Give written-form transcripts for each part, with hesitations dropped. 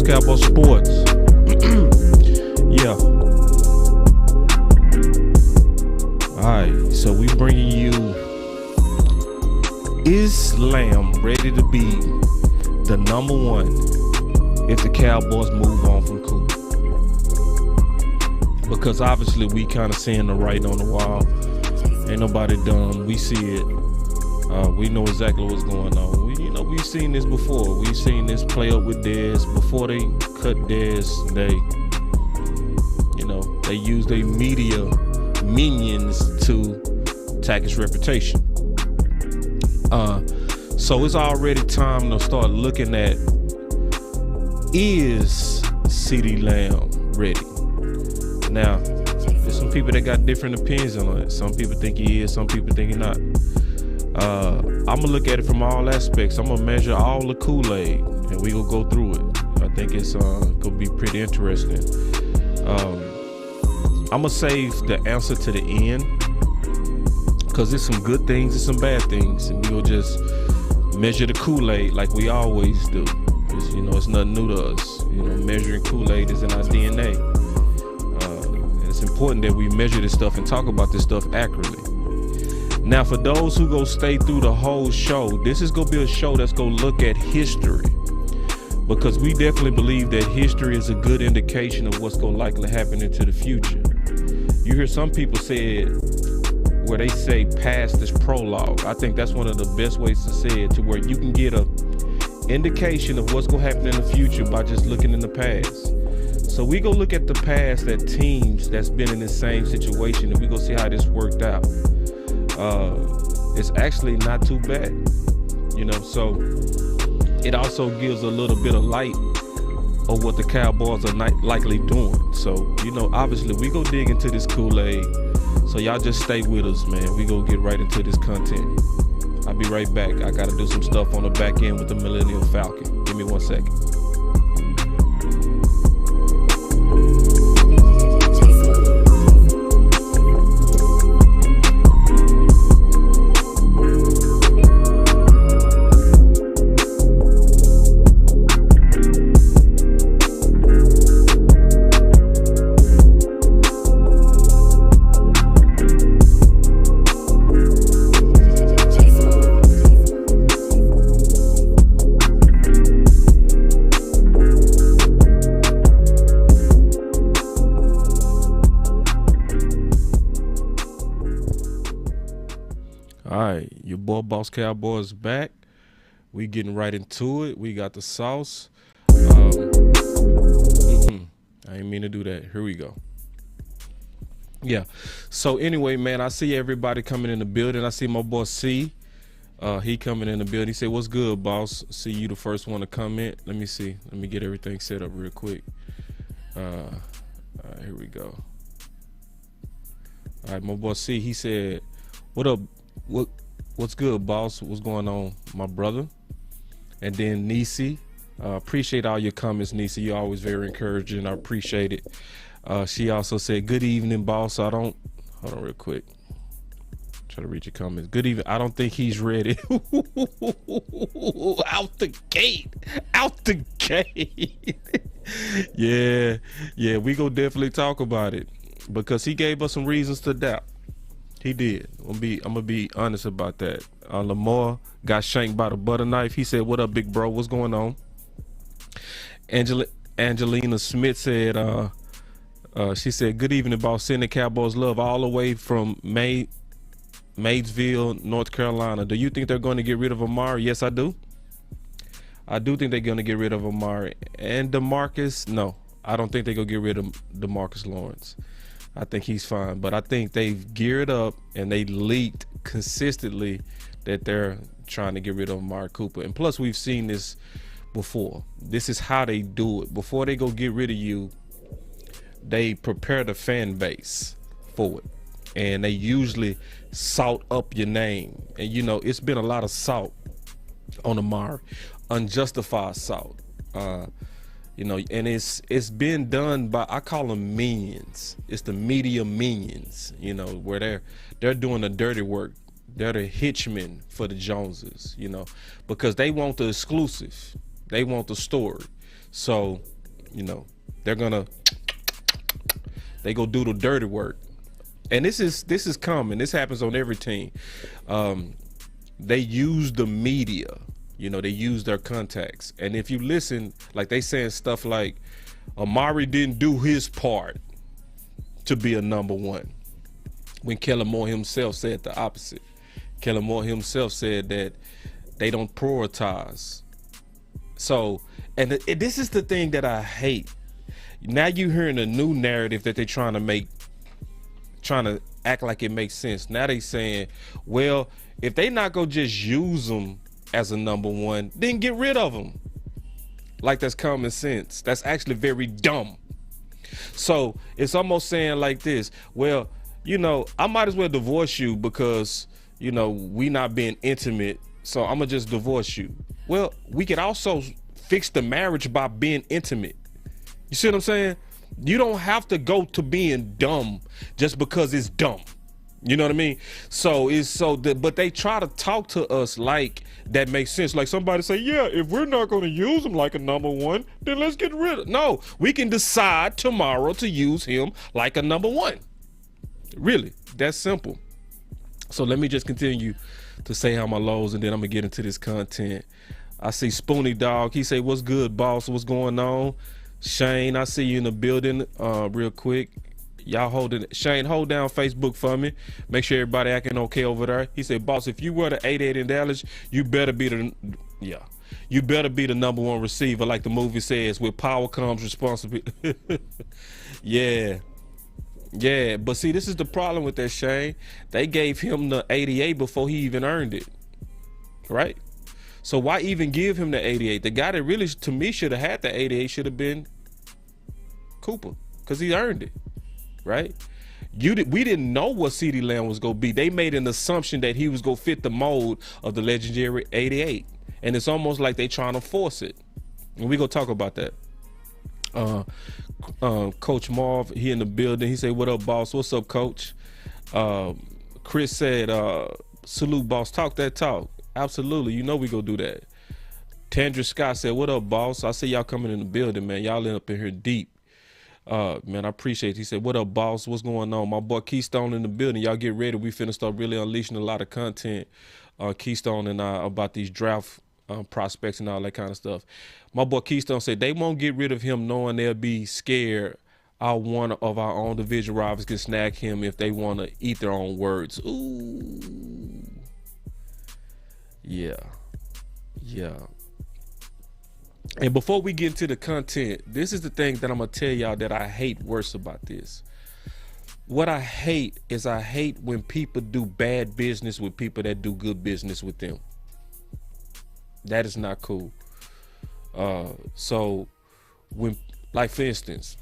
BossCowboySports. Yeah. Alright, so we bringing you, is Lamb ready to be the number one if the Cowboys move on from Cooper? Because obviously we kind of seeing the writing on the wall. Ain't nobody dumb. We see it. We know exactly what's going on. We've seen this before. We've seen this play up with Dez. Before they cut Dez, they use their media minions to attack his reputation. So it's already time to start looking at, is CeeDee Lamb ready? Now, there's some people that got different opinions on it. Some people think he is, some people think he's not. I'm gonna look at it from all aspects. I'm gonna measure all the Koolaid, and we gonna go through it. I think it's gonna be pretty interesting. I'm gonna save the answer to the end, because there's some good things and some bad things, and we'll just measure the Koolaid like we always do. It's nothing new to us. Measuring Koolaid is in our DNA. And it's important that we measure this stuff and talk about this stuff accurately. Now, for those who go stay through the whole show, this is gonna be a show that's gonna look at history, because we definitely believe that history is a good indication of what's gonna likely happen into the future. You hear some people say it where they say past is prologue. I think that's one of the best ways to say it, to where you can get a indication of what's gonna happen in the future by just looking in the past. So we go look at the past at teams that's been in the same situation, and we go see how this worked out. It's actually not too bad, so it also gives a little bit of light of what the Cowboys are likely doing. So, obviously we go dig into this Kool-Aid, so y'all just stay with us, man. We go get right into this content. I'll be right back. I gotta do some stuff on the back end with the Millennial Falcon. Give me 1 second. Boss Cowboys back. We getting right into it. We got the sauce. I didn't mean to do that. Here we go. Yeah. So anyway, man, I see everybody coming in the building. I see my boy C. He coming in the building. He said, "What's good, boss? See you the first one to comment." Let me see. Let me get everything set up real quick. All right, here we go. All right, my boy C. He said, "What up? What's good, boss? What's going on, my brother?" And then Nisi, appreciate all your comments, Nisi. You're always very encouraging. I appreciate it. She also said, "Good evening, boss. Hold on real quick. Try to read your comments. Good evening. I don't think he's ready." Out the gate. Yeah. We gonna definitely talk about it, because he gave us some reasons to doubt. He did. I'm gonna be honest about that. Lamar got shanked by the butter knife. He said, "What up, big bro? What's going on?" Angelina Smith said, she said, "Good evening, boss. Sending Cowboys love all the way from Maysville, North Carolina. Do you think they're going to get rid of Amari?" Yes, I do. I do think they're going to get rid of Amari. And DeMarcus, no. I don't think they're going to get rid of DeMarcus Lawrence. I think he's fine, but I think they've geared up and they leaked consistently that they're trying to get rid of Amari Cooper. And plus, we've seen this before. This is how they do it. Before they go get rid of you, they prepare the fan base for it. And they usually salt up your name. And, it's been a lot of salt on Amari. Unjustified salt. And it's been done by, I call them minions. It's the media minions, where they're doing the dirty work. They're the hitchmen for the Joneses, because they want the exclusive. They want the story. So, they're gonna do the dirty work. And this is common. This happens on every team. They use the media. They use their contacts. And if you listen, like they saying stuff like, Amari didn't do his part to be a number one. When Kellen Moore himself said the opposite. Kellen Moore himself said that they don't prioritize. So, and this is the thing that I hate. Now you're hearing a new narrative that they're trying to act like it makes sense. Now they saying, well, if they not gonna just use them as a number one, then get rid of them. Like that's common sense. That's actually very dumb. So it's almost saying like this, well, I might as well divorce you because, we not being intimate. So I'm gonna just divorce you. Well, we could also fix the marriage by being intimate. You see what I'm saying? You don't have to go to being dumb just because it's dumb. You know what I mean? But they try to talk to us like that makes sense. Like somebody say, yeah, if we're not going to use him like a number one, then let's get rid of him. No, we can decide tomorrow to use him like a number one. Really, that's simple. So let me just continue to say how my lows, and then I'm going to get into this content. I see Spoonie Dog. He say, what's good, boss? What's going on? Shane, I see you in the building real quick. Y'all Shane, hold down Facebook for me. Make sure everybody acting okay over there. He said, boss, if you were the 8-8 in Dallas, you better be the number one receiver, like the movie says. With power comes responsibility. Yeah, but see, this is the problem with that, Shane. They gave him the 88 before he even earned it, right? So why even give him the 88? The guy that really, to me, should have had the 88 should have been Cooper, because he earned it, right? We didn't know what CeeDee Lamb was going to be. They made an assumption that he was going to fit the mold of the legendary 88. And it's almost like they trying to force it. And we're going to talk about that. Coach Marv, he in the building. He said, what up, boss? What's up, coach? Chris said, salute, boss. Talk that talk. Absolutely. We go do that. Tandra Scott said, what up, boss? I see y'all coming in the building, man. Y'all up in here deep. Man, I appreciate it. He said, what up, boss? What's going on? My boy Keystone in the building. Y'all get ready. We finna start really unleashing a lot of content, Keystone and I, about these draft prospects and all that kind of stuff. My boy Keystone said they won't get rid of him knowing they'll be scared one of our own division rivals can snag him if they want to eat their own words. Ooh. Yeah. And before we get into the content, this is the thing that I'm going to tell y'all that I hate worse about this. What I hate is when people do bad business with people that do good business with them. That is not cool. So when, like for instance,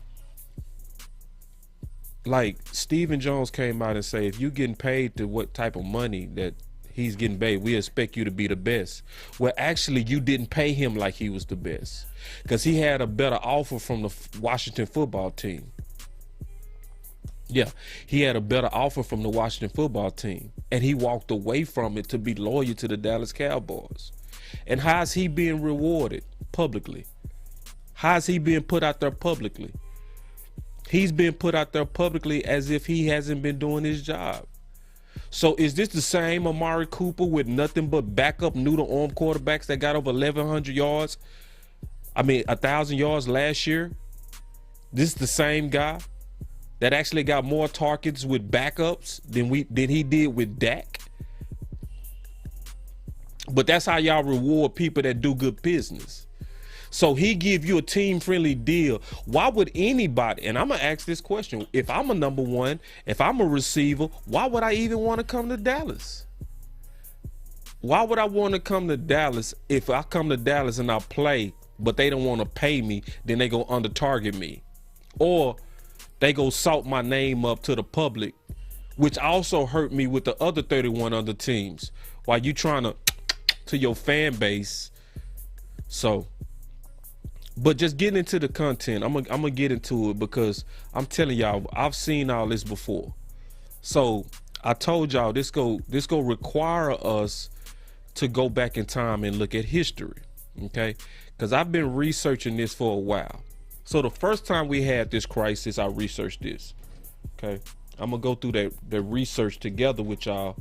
like Stephen Jones came out and say, if you getting paid to what type of money that he's getting paid, we expect you to be the best. Well, actually, you didn't pay him like he was the best, because he had a better offer from the Washington football team. Yeah, he had a better offer from the Washington football team, and he walked away from it to be loyal to the Dallas Cowboys. And how's he being rewarded publicly? How's he being put out there publicly? He's been put out there publicly as if he hasn't been doing his job. So is this the same Amari Cooper with nothing but backup noodle arm quarterbacks that got over 1,100 yards? 1,000 yards last year? This is the same guy that actually got more targets with backups than he did with Dak? But that's how y'all reward people that do good business. So he give you a team-friendly deal. Why would anybody, and I'm going to ask this question, if I'm a number one, if I'm a receiver, why would I even want to come to Dallas? Why would I want to come to Dallas if I come to Dallas and I play, but they don't want to pay me, then they go under-target me? Or they go salt my name up to the public, which also hurt me with the other 31 other teams, while you trying to your fan base. So, but just getting into the content, I'm gonna get into it, because I'm telling y'all, I've seen all this before. So I told y'all this go require us to go back in time and look at history, okay? because I've been researching this for a while. So the first time we had this crisis, I researched this. Okay, I'm gonna go through the research together with y'all.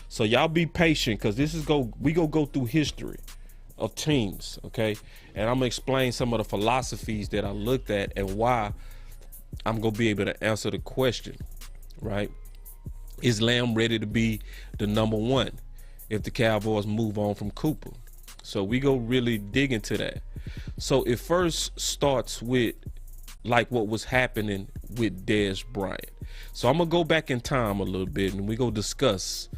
So y'all be patient, because we go through history of teams, okay? And I'm gonna explain some of the philosophies that I looked at and why I'm gonna be able to answer the question, right? Is Lamb ready to be the number one if the Cowboys move on from Cooper? So we go really dig into that. So it first starts with like what was happening with Dez Bryant. So I'm gonna go back in time a little bit and we go discuss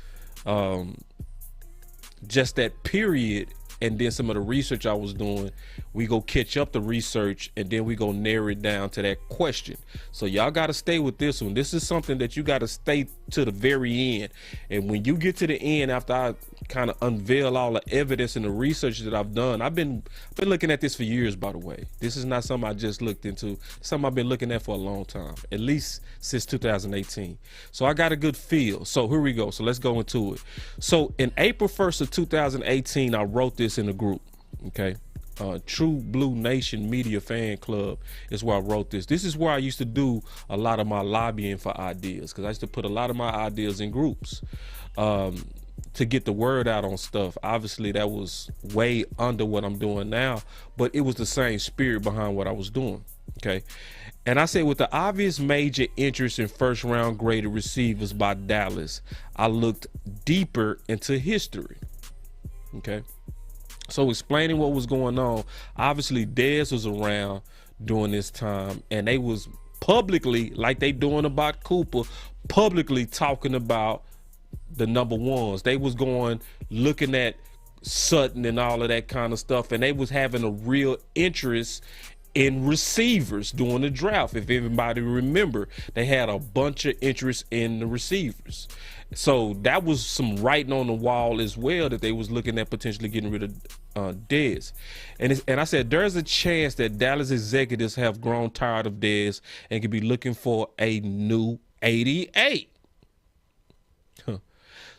just that period, and then some of the research I was doing. We go catch up the research, and then we go narrow it down to that question. So y'all got to stay with this one. This is something that you got to stay to the very end. And when you get to the end, after I kind of unveil all the evidence and the research that I've done, I've been looking at this for years, by the way. This is not something I just looked into. It's something I've been looking at for a long time, at least since 2018. So I got a good feel. So here we go. So let's go into it. So in April 1st of 2018, I wrote this in a group, okay? True Blue Nation Media Fan Club is where I wrote this. This is where I used to do a lot of my lobbying for ideas, because I used to put a lot of my ideas in groups to get the word out on stuff. Obviously, that was way under what I'm doing now, but it was the same spirit behind what I was doing, okay? And I said, with the obvious major interest in first-round graded receivers by Dallas, I looked deeper into history, okay? So explaining what was going on, obviously Dez was around during this time, and they was publicly, like they doing about Cooper, publicly talking about the number ones. They was going, looking at Sutton and all of that kind of stuff, and they was having a real interest in receivers during the draft. If everybody remember, they had a bunch of interest in the receivers. So that was some writing on the wall as well, that they was looking at potentially getting rid of Dez. And I said, there's a chance that Dallas executives have grown tired of Dez and could be looking for a new 88.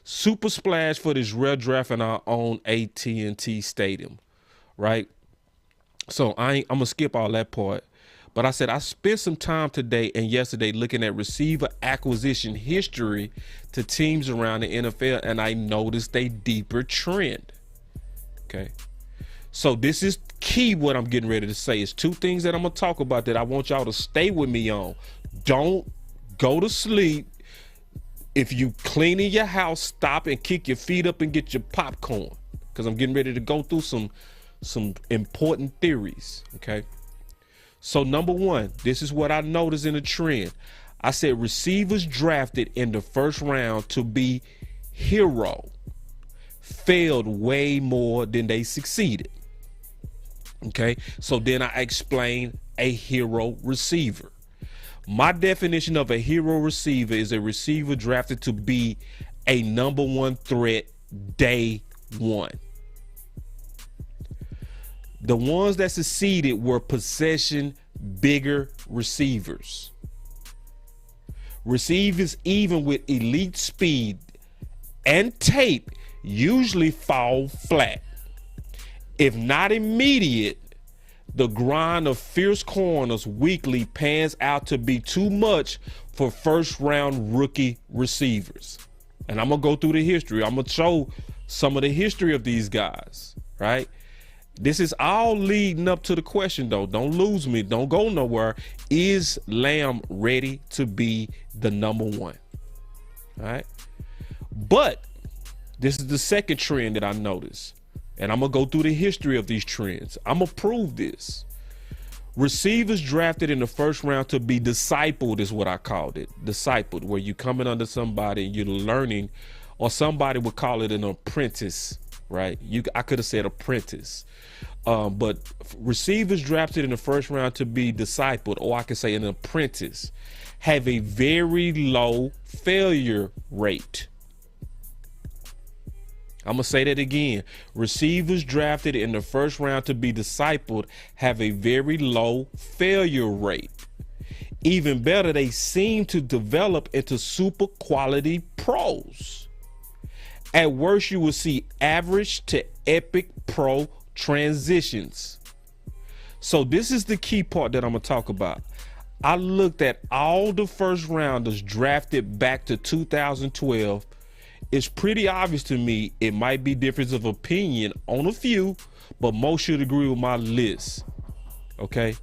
Super splash for this rare draft in our own AT&T Stadium, right? So I'm gonna skip all that part. But I said, I spent some time today and yesterday looking at receiver acquisition history to teams around the NFL, and I noticed a deeper trend. Okay. So this is key. What I'm getting ready to say is two things that I'm going to talk about that I want y'all to stay with me on. Don't go to sleep. If you cleaning your house, stop and kick your feet up and get your popcorn, because I'm getting ready to go through some important theories. Okay. So number one, this is what I noticed in the trend. I said receivers drafted in the first round to be hero failed way more than they succeeded. Okay, so then I explained a hero receiver. My definition of a hero receiver is a receiver drafted to be a number one threat day one. The ones that succeeded were possession bigger receivers. Receivers, even with elite speed and tape, usually fall flat. If not immediate, the grind of fierce corners weekly pans out to be too much for first round rookie receivers. And I'm going to go through the history. I'm going to show some of the history of these guys, right? This is all leading up to the question, though. Don't lose me. Don't go nowhere. Is Lamb ready to be the number one? All right. But this is the second trend that I noticed. And I'm going to go through the history of these trends. I'm going to prove this. Receivers drafted in the first round to be discipled is what I called it. Discipled, where you coming under somebody and you're learning, or somebody would call it an apprentice, right? I could have said apprentice. But receivers drafted in the first round to be discipled, or I could say an apprentice, have a very low failure rate. I'm going to say that again. Receivers drafted in the first round to be discipled have a very low failure rate. Even better, they seem to develop into super quality pros. At worst, you will see average to epic pro transitions. So this is the key part that I'm gonna talk about. I looked at all the first rounders drafted back to 2012. It's pretty obvious to me, it might be difference of opinion on a few, but most should agree with my list. Okay.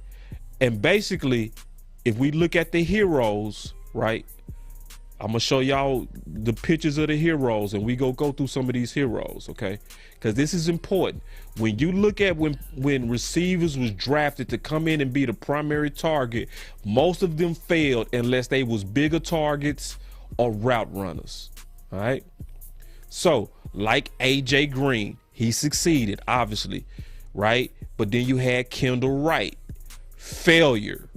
And basically, if we look at the heroes, right? I'm gonna show y'all the pictures of the heroes, and we go through some of these heroes, okay? Because this is important. When you look at when receivers was drafted to come in and be the primary target, most of them failed unless they was bigger targets or route runners. All right. So like AJ Green, he succeeded, obviously, right? But then you had Kendall Wright, failure.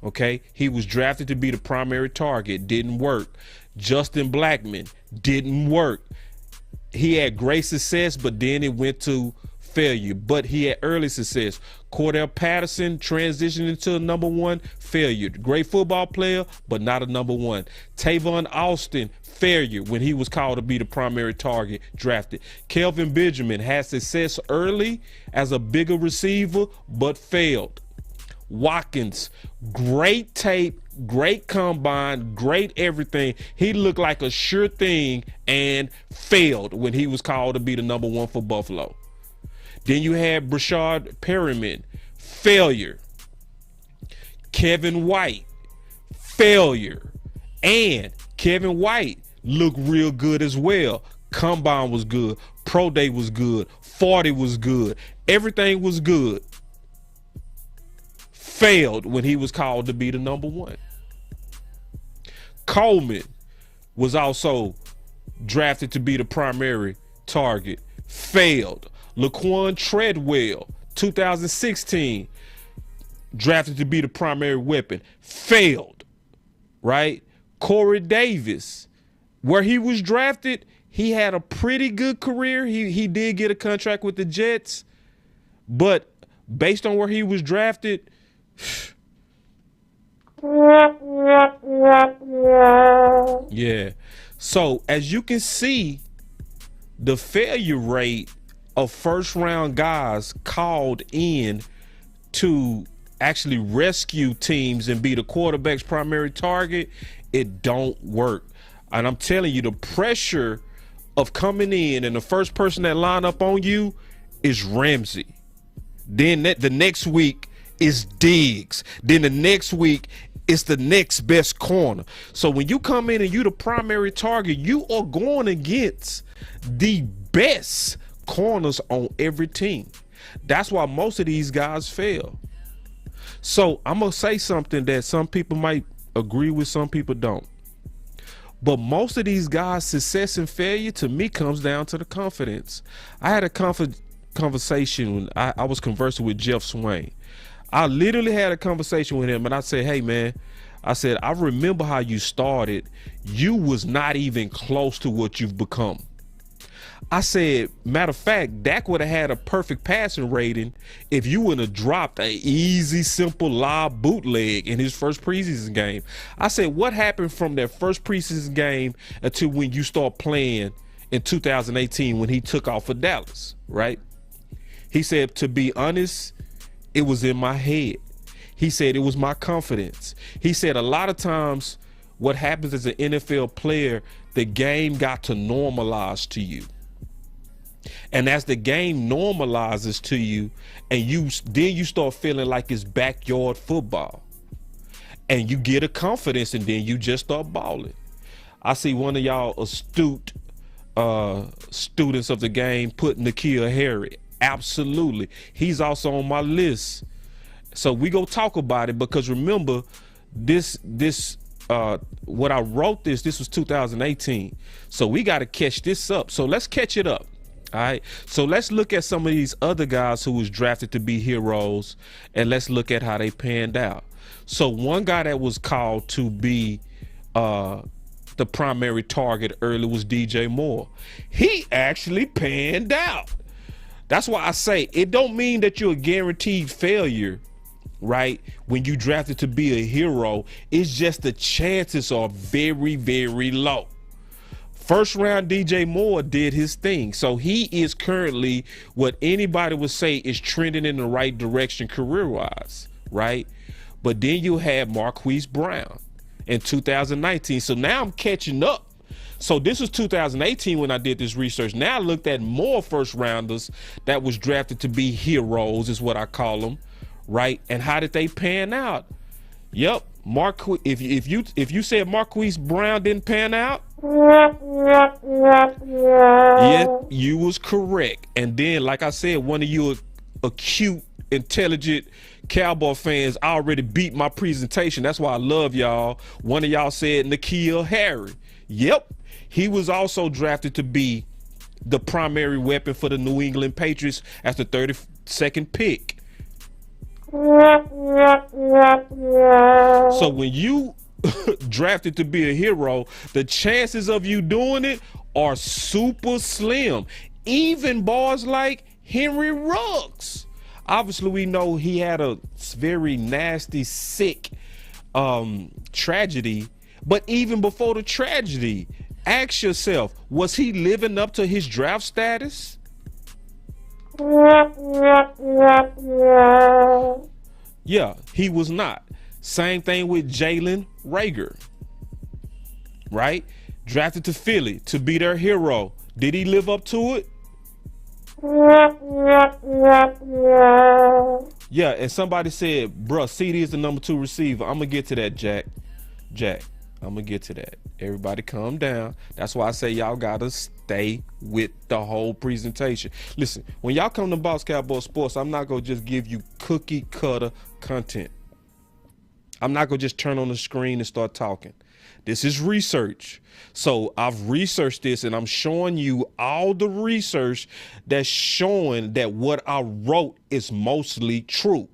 Okay, he was drafted to be the primary target, didn't work. Justin Blackmon, didn't work. He had great success, but then it went to failure. But he had early success. Cordell Patterson transitioned into a number one, failure. Great football player, but not a number one. Tavon Austin, failure when he was called to be the primary target, drafted. Kelvin Benjamin had success early as a bigger receiver, but failed. Watkins, great tape, great combine, great everything. He looked like a sure thing and failed when he was called to be the number one for Buffalo. Then you had Brashard Perriman, failure. Kevin White, failure. And Kevin White looked real good as well. Combine was good. Pro Day was good. 40 was good. Everything was good. Failed when he was called to be the number one. Coleman was also drafted to be the primary target. Failed. Laquan Treadwell, 2016, drafted to be the primary weapon. Failed. Right? Corey Davis, where he was drafted, he had a pretty good career. He did get a contract with the Jets, but based on where he was drafted, yeah. So as you can see, the failure rate of first round guys called in to actually rescue teams and be the quarterback's primary target, it don't work. And I'm telling you, the pressure of coming in and the first person that line up on you is Ramsey. Then the next week is Diggs. Then the next week is the next best corner. So when you come in and you the primary target, you are going against the best corners on every team. That's why most of these guys fail. So I'm gonna say something that some people might agree with, some people don't. But most of these guys' success and failure to me comes down to the confidence. I had a conversation when I was conversing with Jeff Swain. I literally had a conversation with him and I said, hey man, I said, I remember how you started. You was not even close to what you've become. I said, matter of fact, Dak would have had a perfect passing rating if you wouldn't have dropped an easy, simple lob bootleg in his first preseason game. I said, what happened from that first preseason game until when you start playing in 2018 when he took off for Dallas, right? He said, to be honest, it was in my head. He said it was my confidence. He said a lot of times what happens as an NFL player, the game got to normalize to you. And as the game normalizes to you, and then you start feeling like it's backyard football. And you get a confidence and then you just start balling. I see one of y'all astute students of the game put N'Keal Harry. Absolutely. He's also on my list. So we go talk about it, because remember this what I wrote this was 2018. So we got to catch this up. So let's catch it up. All right. So let's look at some of these other guys who was drafted to be heroes, and let's look at how they panned out. So one guy that was called to be the primary target early was DJ Moore. He actually panned out. That's why I say it don't mean that you're a guaranteed failure, right? When you drafted to be a hero, it's just the chances are very, very low. First round DJ Moore did his thing. So he is currently what anybody would say is trending in the right direction career-wise, right? But then you had Marquise Brown in 2019. So now I'm catching up. So this was 2018 when I did this research. Now I looked at more first rounders that was drafted to be heroes, is what I call them, right? And how did they pan out? Yep, if you said Marquise Brown didn't pan out, yeah, you was correct. And then, like I said, one of you acute, intelligent Cowboy fans already beat my presentation. That's why I love y'all. One of y'all said N'Keal Harry. Yep, he was also drafted to be the primary weapon for the New England Patriots as the 32nd pick. So when you drafted to be a hero, the chances of you doing it are super slim. Even boys like Henry Ruggs. Obviously, we know he had a very nasty, sick tragedy. But even before the tragedy, ask yourself, was he living up to his draft status? Yeah, he was not. Same thing with Jalen Reagor, right? Drafted to Philly to be their hero. Did he live up to it? Yeah, and somebody said, bruh, CD is the number 2 receiver. I'm going to get to that, Jack. I'm going to get to that. Everybody calm down. That's why I say y'all got to stay with the whole presentation. Listen, when y'all come to Boss Cowboy Sports, I'm not going to just give you cookie cutter content. I'm not going to just turn on the screen and start talking. This is research. So I've researched this and I'm showing you all the research that's showing that what I wrote is mostly true.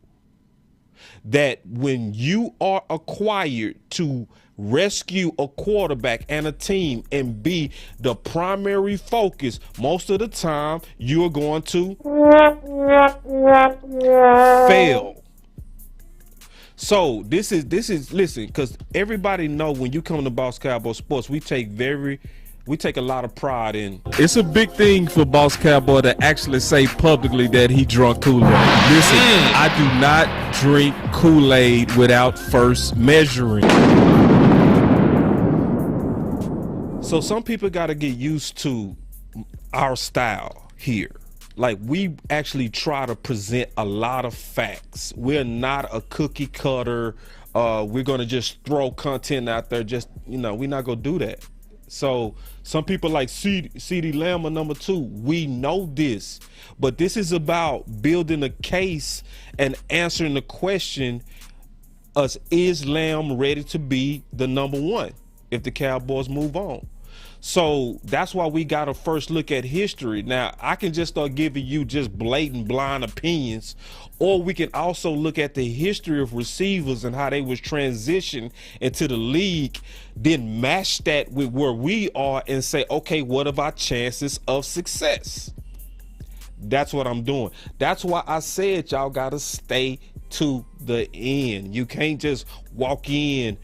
That when you are acquired to rescue a quarterback and a team and be the primary focus, most of the time you're going to fail. So this is listen, because everybody know when you come to Boss Cowboy Sports, we take a lot of pride in. It's a big thing for Boss Cowboy to actually say publicly that he drunk Kool-Aid. Listen, I do not drink Kool-Aid without first measuring. So some people got to get used to our style here. Like, we actually try to present a lot of facts. We're not a cookie cutter. We're going to just throw content out there. Just, we're not going to do that. So some people like CeeDee Lamb are number 2. We know this. But this is about building a case and answering the question, is Lamb ready to be the number 1 if the Cowboys move on? So that's why we got to first look at history. Now, I can just start giving you just blatant blind opinions, or we can also look at the history of receivers and how they was transitioned into the league, then match that with where we are and say, okay, what are our chances of success? That's what I'm doing. That's why I said y'all got to stay to the end. You can't just walk in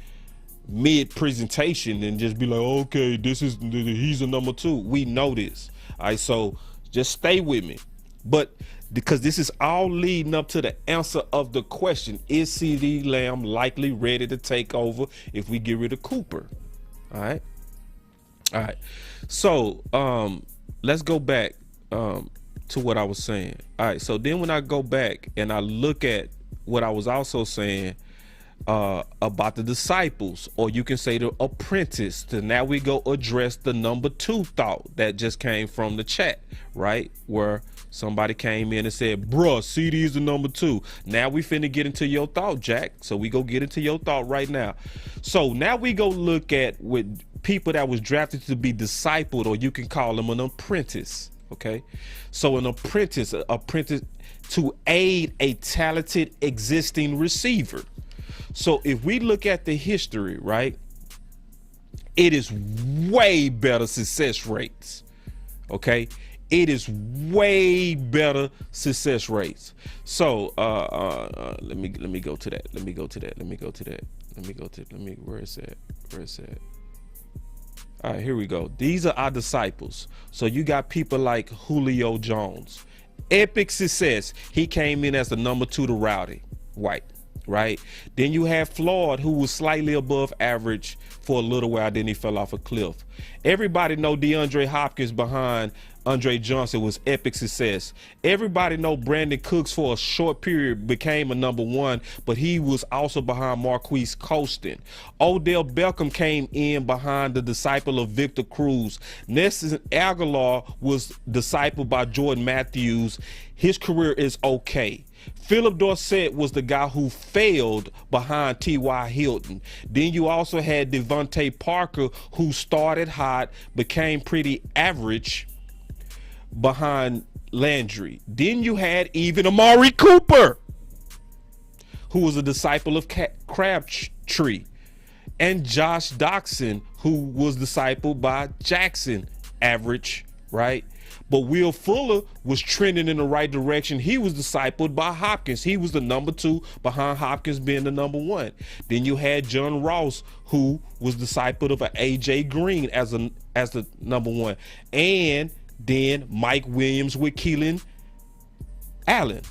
mid presentation and just be like, okay, he's a number 2. We know this. All right, so just stay with me. But because this is all leading up to the answer of the question, is CeeDee Lamb likely ready to take over if we get rid of Cooper? All right. So let's go back to what I was saying. All right, so then when I go back and I look at what I was also saying about the disciples, or you can say the apprentice. So now we go address the number 2 thought that just came from the chat, right? Where somebody came in and said, bruh, CD is the number 2. Now we finna get into your thought, Jack. So we go get into your thought right now. So now we go look at with people that was drafted to be discipled, or you can call them an apprentice. Okay. So an apprentice to aid a talented existing receiver. So if we look at the history, right, it is way better success rates. Okay, it is way better success rates. So let me go to that. Where is that? All right, here we go. These are our disciples. So you got people like Julio Jones. Epic success. He came in as the number 2 to Rowdy White, right? Then you have Floyd, who was slightly above average for a little while, then he fell off a cliff. Everybody know DeAndre Hopkins behind Andre Johnson was epic success. Everybody know Brandon Cooks for a short period became a number 1, but he was also behind Marquise Colston. Odell Beckham came in behind the disciple of Victor Cruz. Nelson Aguilar was discipled by Jordan Matthews. His career is okay. Philip Dorsett was the guy who failed behind T.Y. Hilton. Then you also had Devontae Parker, who started hot, became pretty average behind Landry. Then you had even Amari Cooper, who was a disciple of Crabtree, and Josh Doxson, who was discipled by Jackson, average, right? But Will Fuller was trending in the right direction. He was discipled by Hopkins. He was the number 2 behind Hopkins being the number 1. Then you had John Ross, who was discipled of an AJ Green as the number 1. And then Mike Williams with Keelan Allen.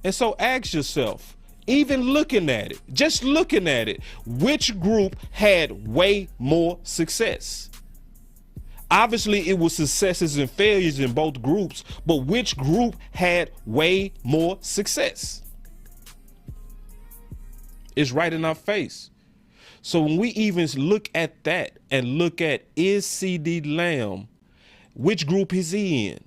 And so ask yourself, even looking at it, just looking at it, which group had way more success? Obviously, it was successes and failures in both groups, but which group had way more success? It's right in our face. So when we even look at that and look at, is CD Lamb, which group is he in?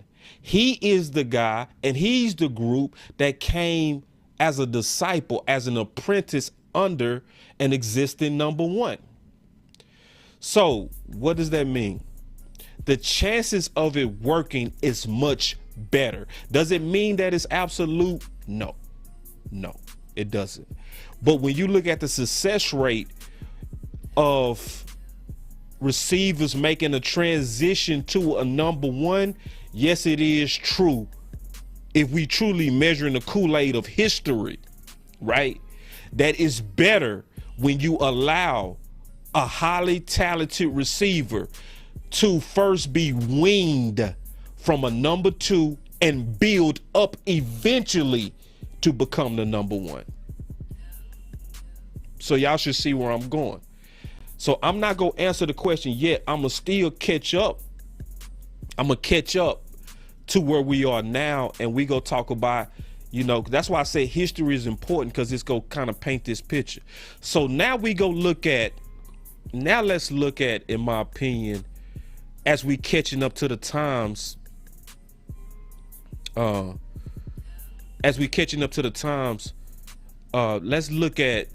He is the guy, and he's the group that came as a disciple, as an apprentice under an existing number 1. So what does that mean? The chances of it working is much better. Does it mean that it's absolute? No, it doesn't. But when you look at the success rate of receivers making a transition to a number 1, yes, it is true. If we truly measure in the Kool-Aid of history, right, that is better when you allow a highly talented receiver to first be weaned from a number 2 and build up eventually to become the number 1. So y'all should see where I'm going. So I'm not going to answer the question yet. I'm going to still catch up. I'm going to catch up to where we are now, and we go talk about, that's why I say history is important, because it's going to kind of paint this picture. So now let's look at, in my opinion, as we catching up to the times, let's look at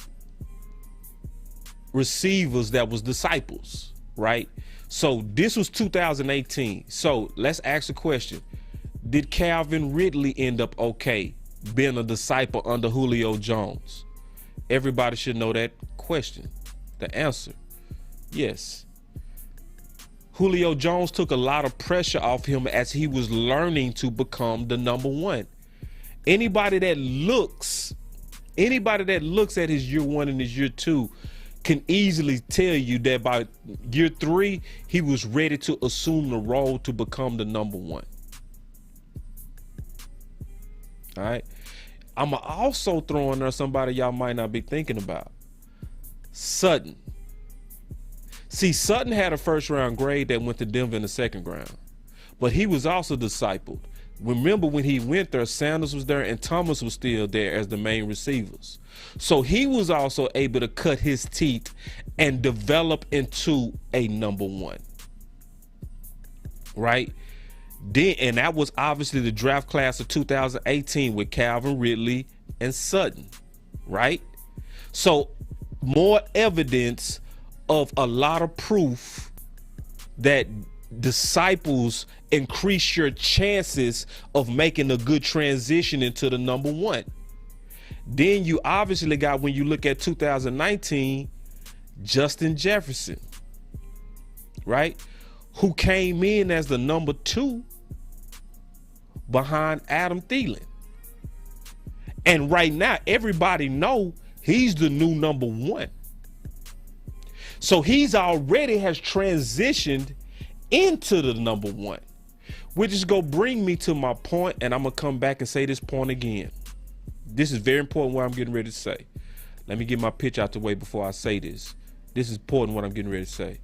receivers that was disciples, right? So this was 2018. So let's ask the question, did Calvin Ridley end up okay being a disciple under Julio Jones? Everybody should know that question. The answer, yes. Julio Jones took a lot of pressure off him as he was learning to become the number 1. Anybody that looks at his year 1 and his year 2 can easily tell you that by year 3, he was ready to assume the role to become the number 1. All right. I'm also throwing there somebody y'all might not be thinking about. Sutton. See, Sutton had a first-round grade that went to Denver in the 2nd round, but he was also discipled. Remember, when he went there, Sanders was there and Thomas was still there as the main receivers. So he was also able to cut his teeth and develop into a number 1, right? Then, and that was obviously the draft class of 2018 with Calvin Ridley and Sutton, right? So more evidence of a lot of proof that disciples increase your chances of making a good transition into the number 1. Then you obviously got, when you look at 2019, Justin Jefferson, right? Who came in as the number 2 behind Adam Thielen. And right now, everybody know he's the new number 1. So he's already has transitioned into the number one, which is going to bring me to my point, and I'm going to come back and say this point again. This is very important what I'm getting ready to say. Let me get my pitch out the way before I say this. This is important what I'm getting ready to say.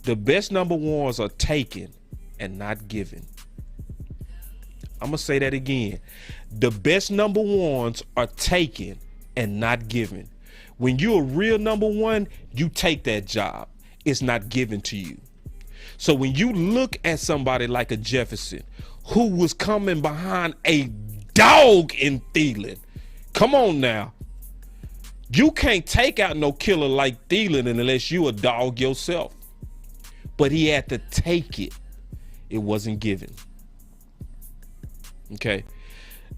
The best number ones are taken and not given. I'm going to say that again. The best number ones are taken and not given. When you're a real number one, you take that job. It's not given to you. So when you look at somebody like a Jefferson, who was coming behind a dog in Thielen, come on now. You can't take out no killer like Thielen unless you a dog yourself. But he had to take it. It wasn't given. Okay.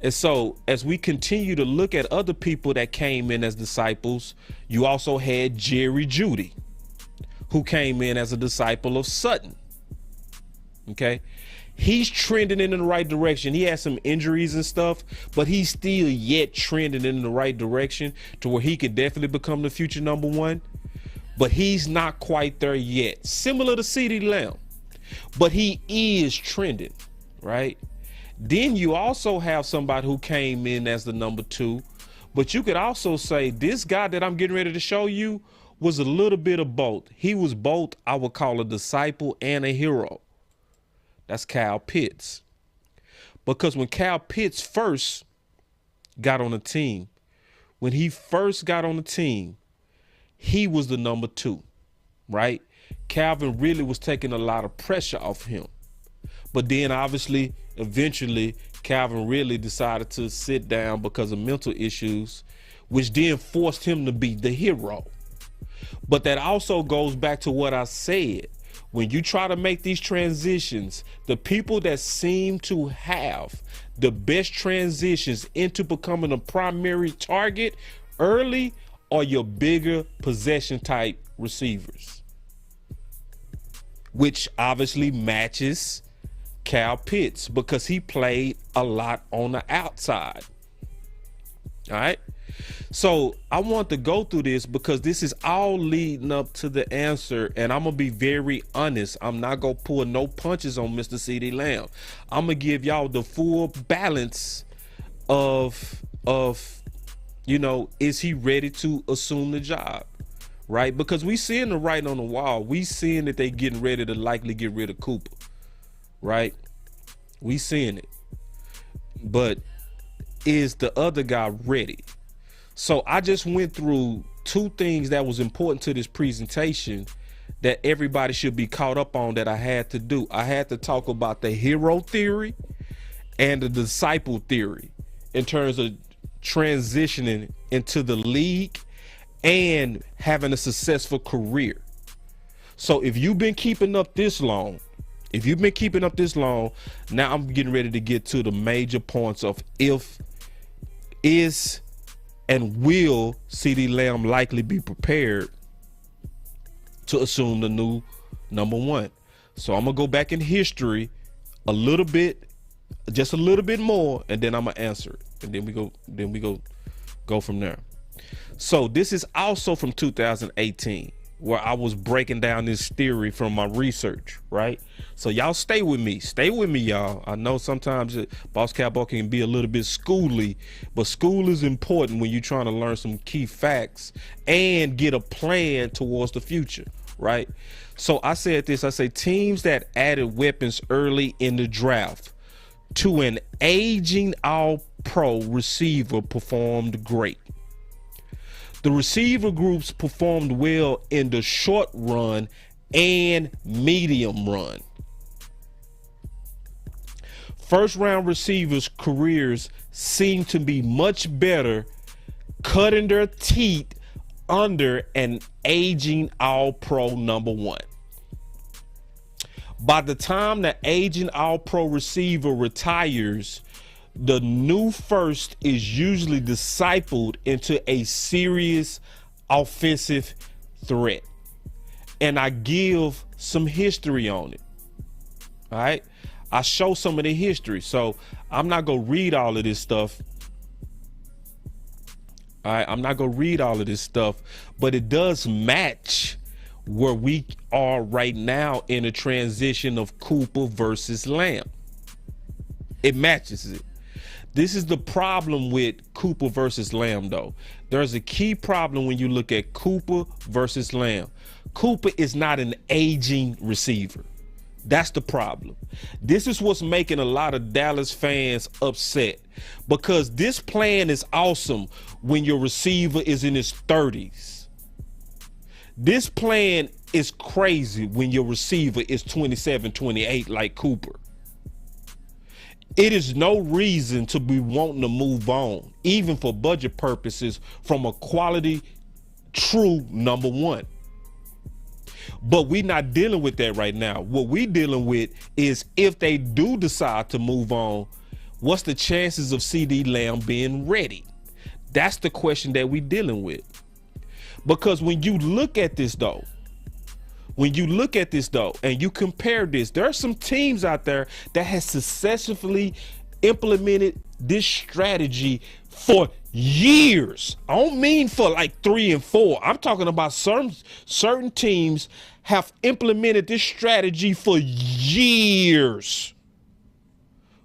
And so as we continue to look at other people that came in as disciples, you also had Judy, who came in as a disciple of Sutton. Okay. He's trending in the right direction. He has some injuries and stuff, but he's still yet trending in the right direction to where he could definitely become the future number one. But he's not quite there yet. Similar to CeeDee Lamb, but he is trending, right? Then you also have somebody who came in as the number two, but you could also say this guy that I'm getting ready to show you was a little bit of both. He was both, I would call, a disciple and a hero. That's Kyle Pitts. Because when Kyle Pitts first got on the team, he was the number two, right? Calvin really was taking a lot of pressure off him. But then obviously, eventually, Calvin really decided to sit down because of mental issues, which then forced him to be the hero. But that also goes back to what I said. When you try to make these transitions, the people that seem to have the best transitions into becoming a primary target early are your bigger possession type receivers, which obviously matches Kyle Pitts because he played a lot on the outside. All right. So I want to go through this because this is all leading up to the answer. And I'm going to be very honest. I'm not going to pull no punches on Mr. CeeDee Lamb. I'm going to give y'all the full balance of, you know, is he ready to assume the job? Right? Because we seeing the writing on the wall. We seeing that they getting ready to likely get rid of Cooper. Right? We seeing it. But is the other guy ready? So I just went through two things that was important to this presentation that everybody should be caught up on that I had to do. I had to talk about the hero theory and the disciple theory in terms of transitioning into the league and having a successful career. So if you've been keeping up this long, now I'm getting ready to get to the major points of is and will CeeDee Lamb likely be prepared to assume the new number one. So I'm gonna go back in history a little bit, just a little bit more, and then I'm gonna answer it, and then we go from there. So this is also from 2018, where I was breaking down this theory from my research, right? So y'all stay with me, y'all. I know sometimes Boss Cowboy can be a little bit schooly, but school is important when you're trying to learn some key facts and get a plan towards the future, right? So I said this, I say teams that added weapons early in the draft to an aging all-pro receiver performed great. The receiver groups performed well in the short run and medium run. First round receivers' careers seem to be much better cutting their teeth under an aging all-pro number one. By the time the aging all-pro receiver retires, the new first is usually discipled into a serious offensive threat. And I give some history on it. All right. I show some of the history. So I'm not going to read all of this stuff. All right, I'm not going to read all of this stuff, but it does match where we are right now in a transition of Cooper versus Lamb. It matches it. This is the problem with Cooper versus Lamb, though. There's a key problem when you look at Cooper versus Lamb. Cooper is not an aging receiver. That's the problem. This is what's making a lot of Dallas fans upset, because this plan is awesome when your receiver is in his 30s. This plan is crazy when your receiver is 27, 28 like Cooper. It is no reason to be wanting to move on, even for budget purposes, from a quality, true number one. But we're not dealing with that right now. What we're dealing with is, if they do decide to move on, what's the chances of CD Lamb being ready? That's the question that we're dealing with. Because when you look at this though, and you compare this, there are some teams out there that has successfully implemented this strategy for years. I don't mean for like 3 and 4. I'm talking about certain teams have implemented this strategy for years.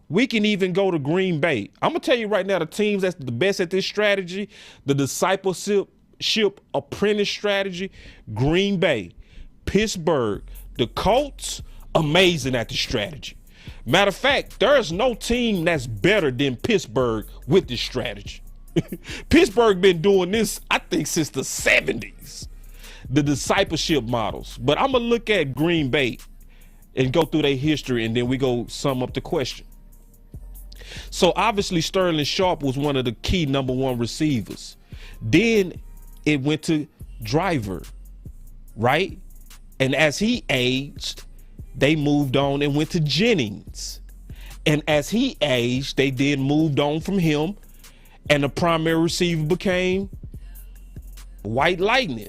We can even go to Green Bay. I'm gonna tell you right now, the teams that's the best at this strategy, the discipleship apprentice strategy: Green Bay, Pittsburgh, the Colts, amazing at the strategy. Matter of fact, there is no team that's better than Pittsburgh with this strategy. Pittsburgh been doing this, I think, since the 70s, the discipleship models. But I'm gonna look at Green Bay and go through their history, and then we go sum up the question. So obviously Sterling Sharp was one of the key number one receivers. Then it went to Driver, right? And as he aged, they moved on and went to Jennings. And as he aged, they then moved on from him, and the primary receiver became White Lightning.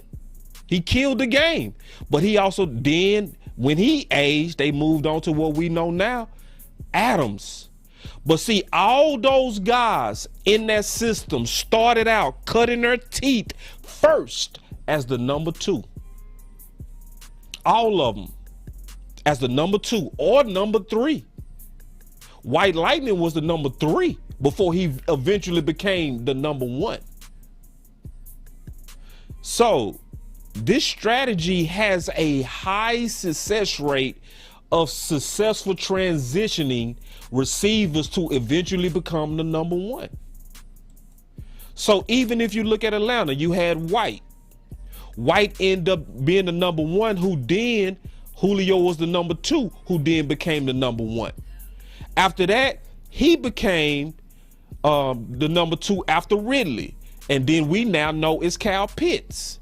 He killed the game. But he also then, when he aged, they moved on to what we know now, Adams. But see, all those guys in that system started out cutting their teeth first as the number 2. All of them as the number 2 or number 3. White Lightning was the number 3 before he eventually became the number 1. So this strategy has a high success rate of successful transitioning receivers to eventually become the number 1. So even if you look at Atlanta, you had White. White ended up being the number 1, who then Julio was the number 2, who then became the number 1. After that, he became the number 2 after Ridley. And then we now know it's Kyle Pitts.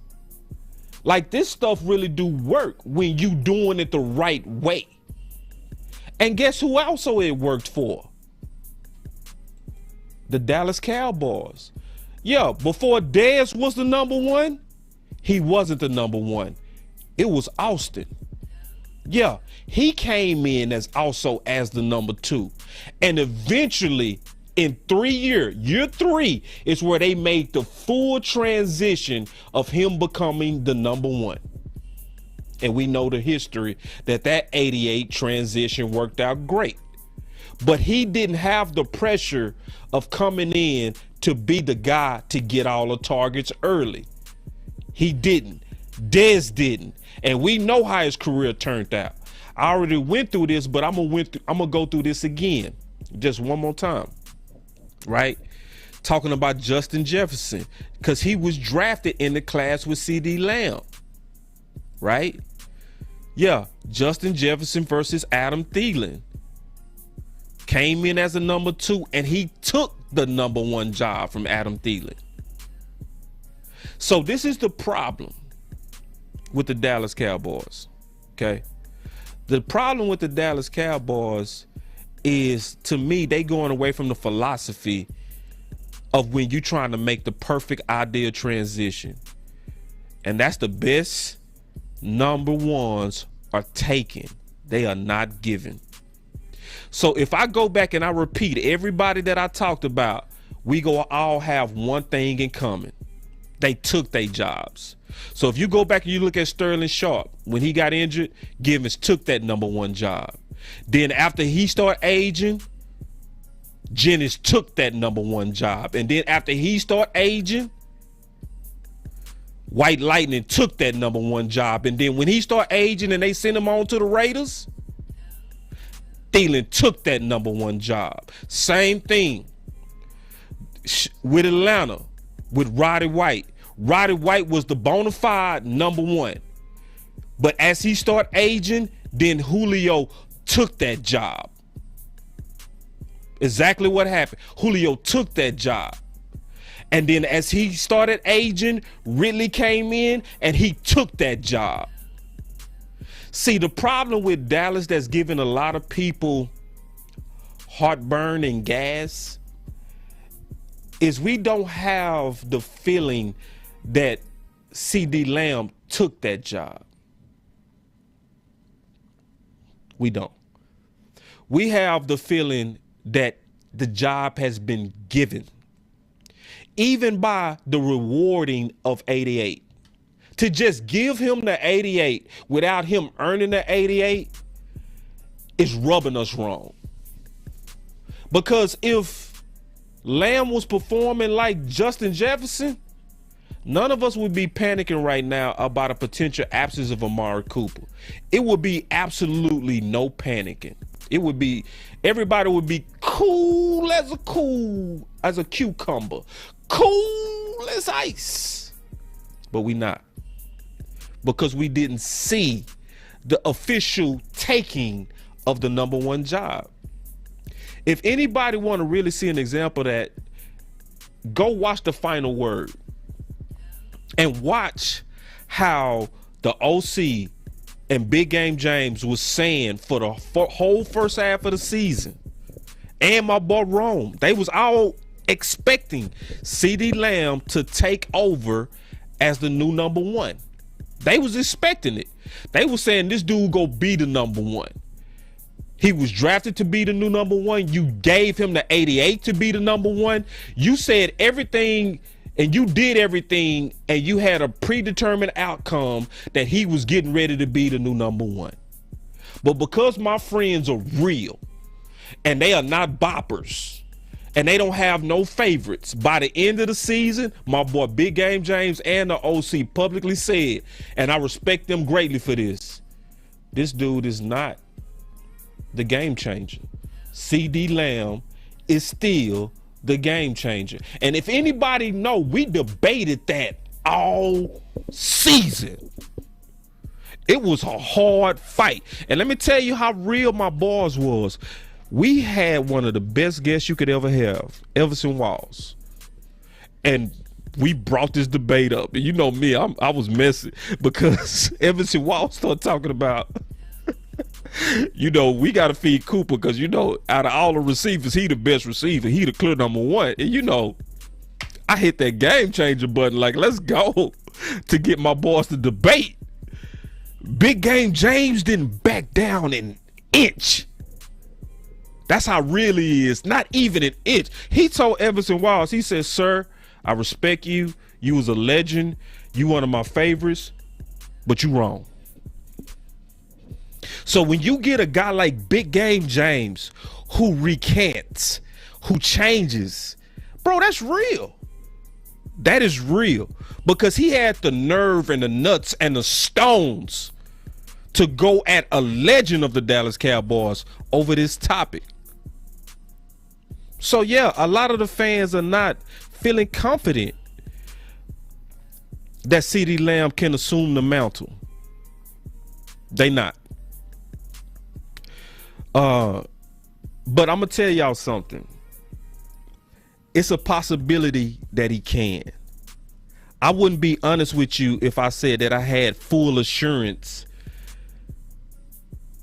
Like, this stuff really do work when you doing it the right way. And guess who also it worked for? The Dallas Cowboys. Yeah, before Dez was the number 1, he wasn't the number 1. It was Austin. Yeah, he came in as the number 2. And eventually, in 3 years, year 3 is where they made the full transition of him becoming the number 1. And we know the history that 88 transition worked out great. But he didn't have the pressure of coming in to be the guy to get all the targets early. He didn't. Dez didn't. And we know how his career turned out. I already went through this, but I'm gonna go through this again, just one more time, right? Talking about Justin Jefferson, because he was drafted in the class with CD Lamb, right? Yeah, Justin Jefferson versus Adam Thielen. Came in as a number 2, and he took the number 1 job from Adam Thielen. So this is the problem with the Dallas Cowboys, okay? The problem with the Dallas Cowboys is, to me, they going away from the philosophy of when you're trying to make the perfect ideal transition. And that's the best number 1s are taken. They are not given. So if I go back and I repeat everybody that I talked about, we go all have one thing in common. They took their jobs. So if you go back and you look at Sterling Sharp, when he got injured, Givens took that number one job. Then after he started aging, Jennings took that number one job. And then after he started aging, White Lightning took that number one job. And then when he started aging and they sent him on to the Raiders, Thielen took that number one job. Same thing with Atlanta, with Roddy White. Roddy White was the bona fide number one. But as he started aging, then Julio took that job. Exactly what happened. Julio took that job. And then as he started aging, Ridley came in and he took that job. See, the problem with Dallas that's giving a lot of people heartburn and gas is we don't have the feeling that CD Lamb took that job. We don't. We have the feeling that the job has been given, even by the rewarding of 88. To just give him the 88 without him earning the 88 is rubbing us wrong. Because if Lamb was performing like Justin Jefferson, none of us would be panicking right now about a potential absence of Amari Cooper. It would be absolutely no panicking. It would be, everybody would be cool as a cucumber, cool as ice. But we not, because we didn't see the official taking of the number one job. If anybody want to really see an example of that, go watch The Final Word and watch how the OC and Big Game James was saying for the whole first half of the season, and my boy Rome, they was all expecting CD Lamb to take over as the new number one. They was expecting it. They was saying this dude go be the number one. He was drafted to be the new number one. You gave him the 88 to be the number one. You said everything and you did everything, and you had a predetermined outcome that he was getting ready to be the new number one. But because my friends are real and they are not boppers and they don't have no favorites, by the end of the season, my boy Big Game James and the OC publicly said, and I respect them greatly for this dude is not the game changer. CD Lamb is still the game changer. And if anybody know, we debated that all season. It was a hard fight. And let me tell you how real my boys was. We had one of the best guests you could ever have, Everson Walls. And we brought this debate up. And you know me, I was messy because Everson Walls started talking about you know, we got to feed Cooper because, you know, out of all the receivers, he the best receiver. He the clear number one. And, you know, I hit that game changer button like, let's go, to get my boys to debate. Big Game James didn't back down an inch. That's how real he is. Not even an inch. He told Everson Walls, he said, sir, I respect you. You was a legend. You one of my favorites, but you wrong. So when you get a guy like Big Game James who recants, who changes, bro, that's real. That is real, because he had the nerve and the nuts and the stones to go at a legend of the Dallas Cowboys over this topic. So yeah, a lot of the fans are not feeling confident that CD Lamb can assume the mantle. They not. But I'm gonna tell y'all something. It's a possibility that he can. I wouldn't be honest with you if I said that I had full assurance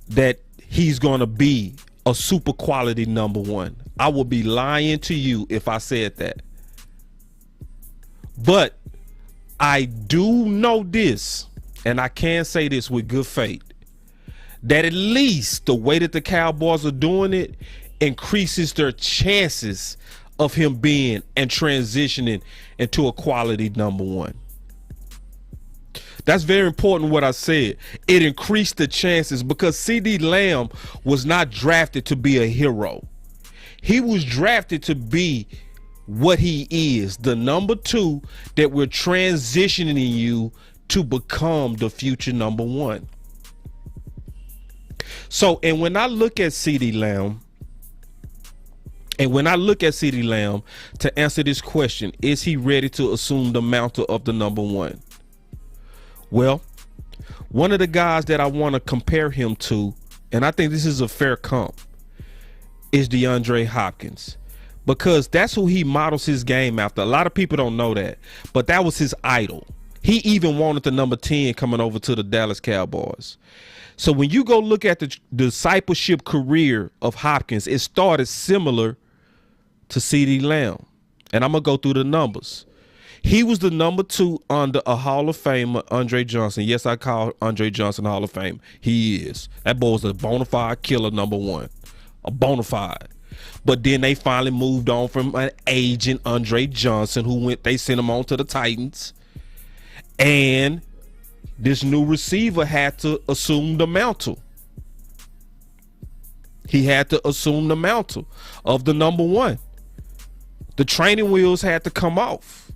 that he's gonna be a super quality number one. I would be lying to you if I said that. But I do know this, and I can say this with good faith, that at least the way that the Cowboys are doing it increases their chances of him being and transitioning into a quality number one. That's very important what I said. It increased the chances because CeeDee Lamb was not drafted to be a hero. He was drafted to be what he is, the number two that we're transitioning you to become the future number one. So, and when I look at CeeDee Lamb, to answer this question, is he ready to assume the mantle of the number one? Well, one of the guys that I want to compare him to, and I think this is a fair comp, is DeAndre Hopkins, because that's who he models his game after. A lot of people don't know that, but that was his idol. He even wanted the number 10 coming over to the Dallas Cowboys. So when you go look at the discipleship career of Hopkins, it started similar to CeeDee Lamb. And I'm going to go through the numbers. He was the number 2 under a Hall of Famer, Andre Johnson. Yes, I call Andre Johnson Hall of Fame. He is. That boy's a bona fide killer, number 1. A bona fide. But then they finally moved on from an agent, Andre Johnson, they sent him on to the Titans. And this new receiver had to assume the mantle. He had to assume the mantle of the number 1. The training wheels had to come off.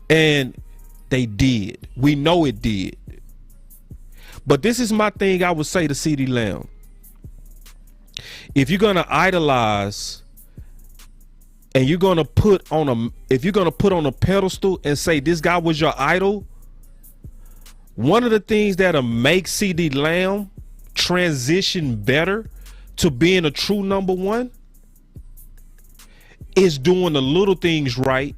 And they did. We know it did. But this is my thing I would say to CeeDee Lamb. If you're gonna idolize and you're gonna put on a pedestal and say this guy was your idol, one of the things that'll make CeeDee Lamb transition better to being a true number 1 is doing the little things right,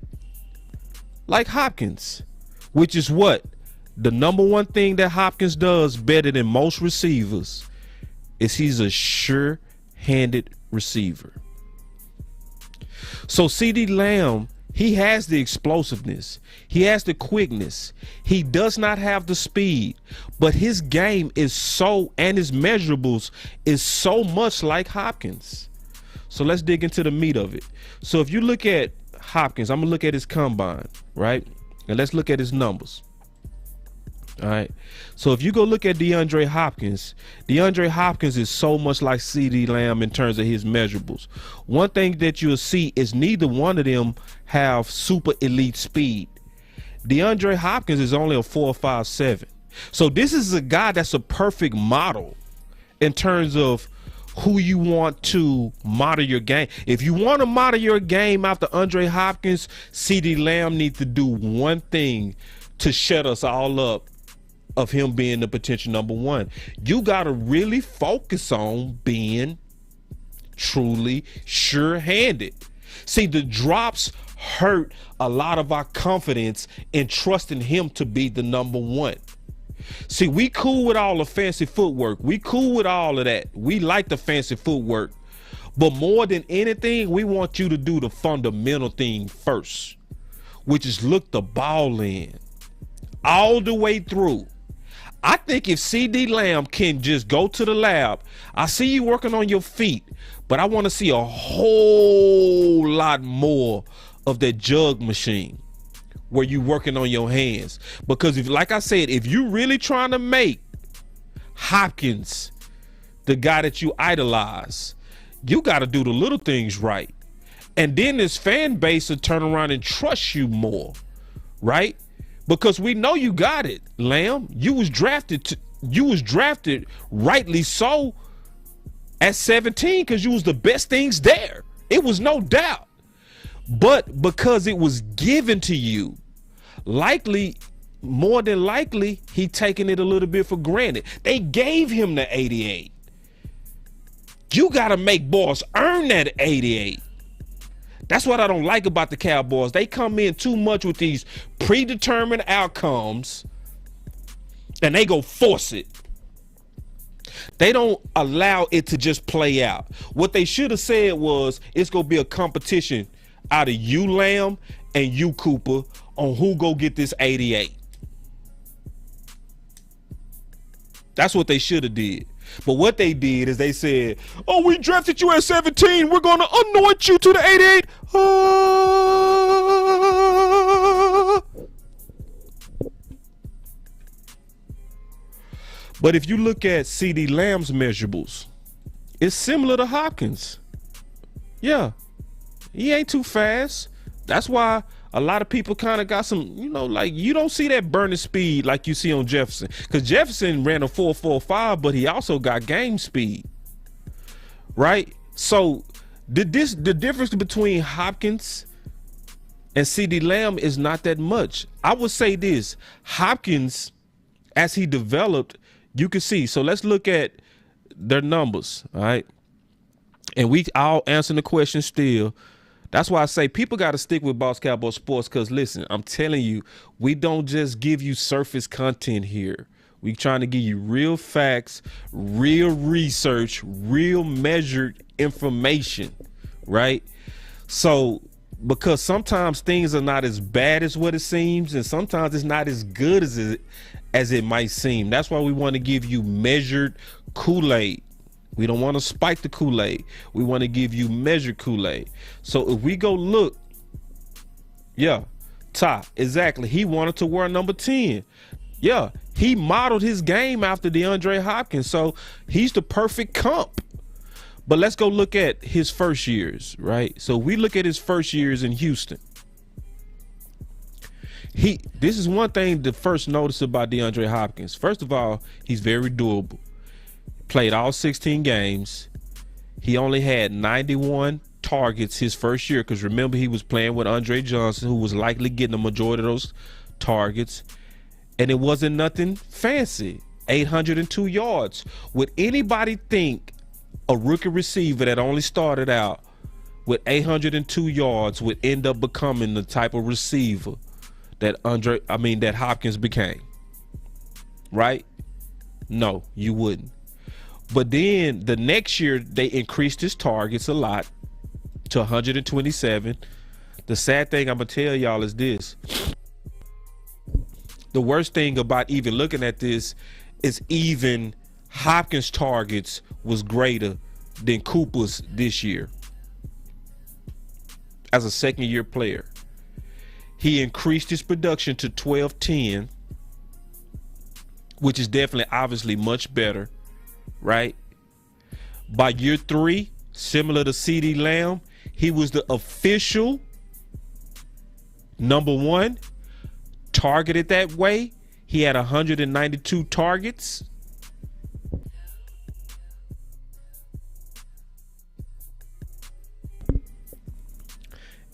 like Hopkins, which is what the number 1 thing that Hopkins does better than most receivers is he's a sure-handed receiver. So CeeDee Lamb, he has the explosiveness. He has the quickness. He does not have the speed, but his game is and his measurables is so much like Hopkins. So let's dig into the meat of it. So if you look at Hopkins, I'm gonna look at his combine, right? And let's look at his numbers. All right. So if you go look at DeAndre Hopkins is so much like CeeDee Lamb in terms of his measurables. One thing that you'll see is neither one of them have super elite speed. DeAndre Hopkins is only a 4.57. So this is a guy that's a perfect model in terms of who you want to model your game. If you want to model your game after Andre Hopkins, CeeDee Lamb needs to do one thing to shut us all up of him being the potential number 1. You got to really focus on being truly sure-handed. See, the drops hurt a lot of our confidence in trusting him to be the number 1. See, we cool with all the fancy footwork. We cool with all of that. We like the fancy footwork. But more than anything, we want you to do the fundamental thing first, which is look the ball in all the way through. I think if CeeDee Lamb can just go to the lab, I see you working on your feet, but I want to see a whole lot more of that jug machine where you working on your hands. Because if, like I said, if you really trying to make Hopkins the guy that you idolize, you got to do the little things right. And then this fan base will turn around and trust you more, right? Because we know you got it, Lamb. You was drafted rightly so at 17 because you was the best things there. It was no doubt. But because it was given to you, more than likely, he taking it a little bit for granted. They gave him the 88. You got to make boys earn that 88. That's what I don't like about the Cowboys. They come in too much with these predetermined outcomes and they go force it. They don't allow it to just play out. What they should have said was it's going to be a competition out of you, Lamb, and you, Cooper, on who go get this 88. That's what they should have did. But what they did is they said, oh, we drafted you at 17. We're going to anoint you to the 88. But if you look at CeeDee Lamb's measurables, it's similar to Hopkins. Yeah, he ain't too fast. That's why a lot of people kind of got some, you know, like you don't see that burning speed like you see on Jefferson. Because Jefferson ran a 4.45, but he also got game speed, right? So the difference between Hopkins and CeeDee Lamb is not that much. I would say this, Hopkins, as he developed, you can see. So let's look at their numbers, all right? And we all answering the question still. That's why I say people got to stick with Boss Cowboy Sports, because listen, I'm telling you, we don't just give you surface content here. We trying to give you real facts, real research, real measured information, right? So because sometimes things are not as bad as what it seems, and sometimes it's not as good as it might seem. That's why we want to give you measured Kool-Aid. We don't want to spike the Kool-Aid. We want to give you measured Kool-Aid. So if we go look, yeah, Ty, exactly. He wanted to wear number 10. Yeah, he modeled his game after DeAndre Hopkins. So he's the perfect comp. But let's go look at his first years, right? So we look at his first years in Houston. This is one thing to first notice about DeAndre Hopkins. First of all, he's very durable. Played all 16 games. He only had 91 targets his first year, because remember, he was playing with Andre Johnson, who was likely getting the majority of those targets. And it wasn't nothing fancy. 802 yards. Would anybody think a rookie receiver that only started out with 802 yards would end up becoming the type of receiver that Hopkins became? Right? No, you wouldn't. But then the next year, they increased his targets a lot to 127. The sad thing I'm going to tell y'all is this. The worst thing about even looking at this is even Hopkins' targets was greater than Cooper's this year as a second-year player. He increased his production to 12-10, which is definitely obviously much better. Right? By year 3, similar to CeeDee Lamb, he was the official number 1, targeted that way. He had 192 targets.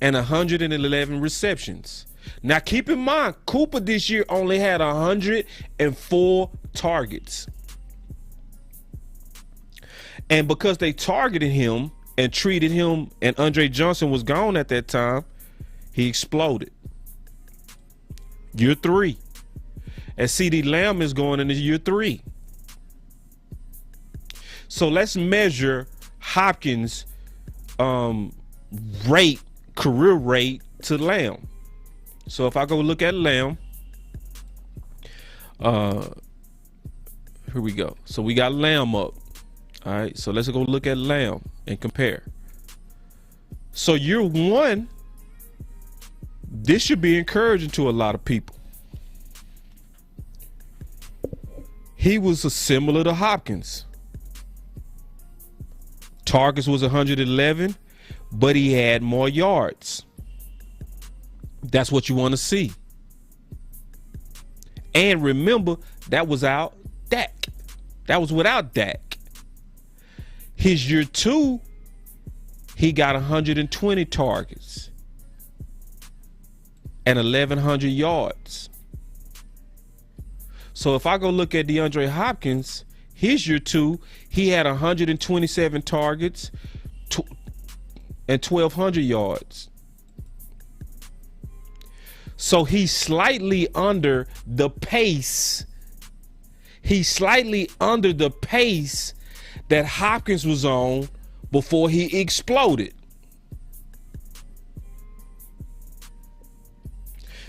And 111 receptions. Now keep in mind, Cooper this year only had 104 targets. And because they targeted him and treated him, and Andre Johnson was gone at that time, he exploded. Year 3. And CeeDee Lamb is going into year 3. So let's measure Hopkins' career rate to Lamb. So if I go look at Lamb, here we go. So we got Lamb up. All right, so let's go look at Lamb and compare. So year 1, this should be encouraging to a lot of people. He was similar to Hopkins. Targets was 111, but he had more yards. That's what you want to see. And remember, that was without Dak. That was without Dak. His year 2, he got 120 targets and 1,100 yards. So if I go look at DeAndre Hopkins, his year 2, he had 127 targets and 1,200 yards. So he's slightly under the pace. He's slightly under the pace that Hopkins was on before he exploded.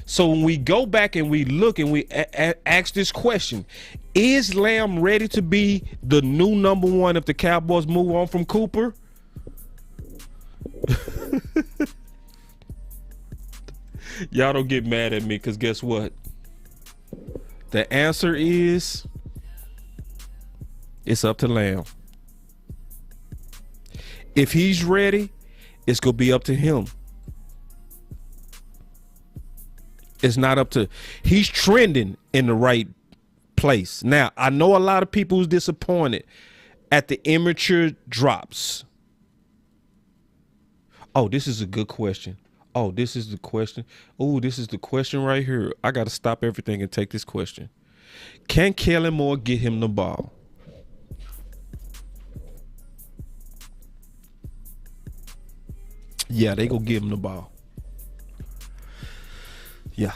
So when we go back and we look and we ask this question, is Lamb ready to be the new number one if the Cowboys move on from Cooper? Y'all don't get mad at me, because guess what? The answer is, it's up to Lamb. If he's ready, it's going to be up to him. It's not up to, he's trending in the right place. Now, I know a lot of people who's disappointed at the immature drops. Oh, this is a good question. Oh, this is the question. Oh, this is the question right here. I got to stop everything and take this question. Can Kellen Moore get him the ball? Yeah, they go give him the ball. Yeah.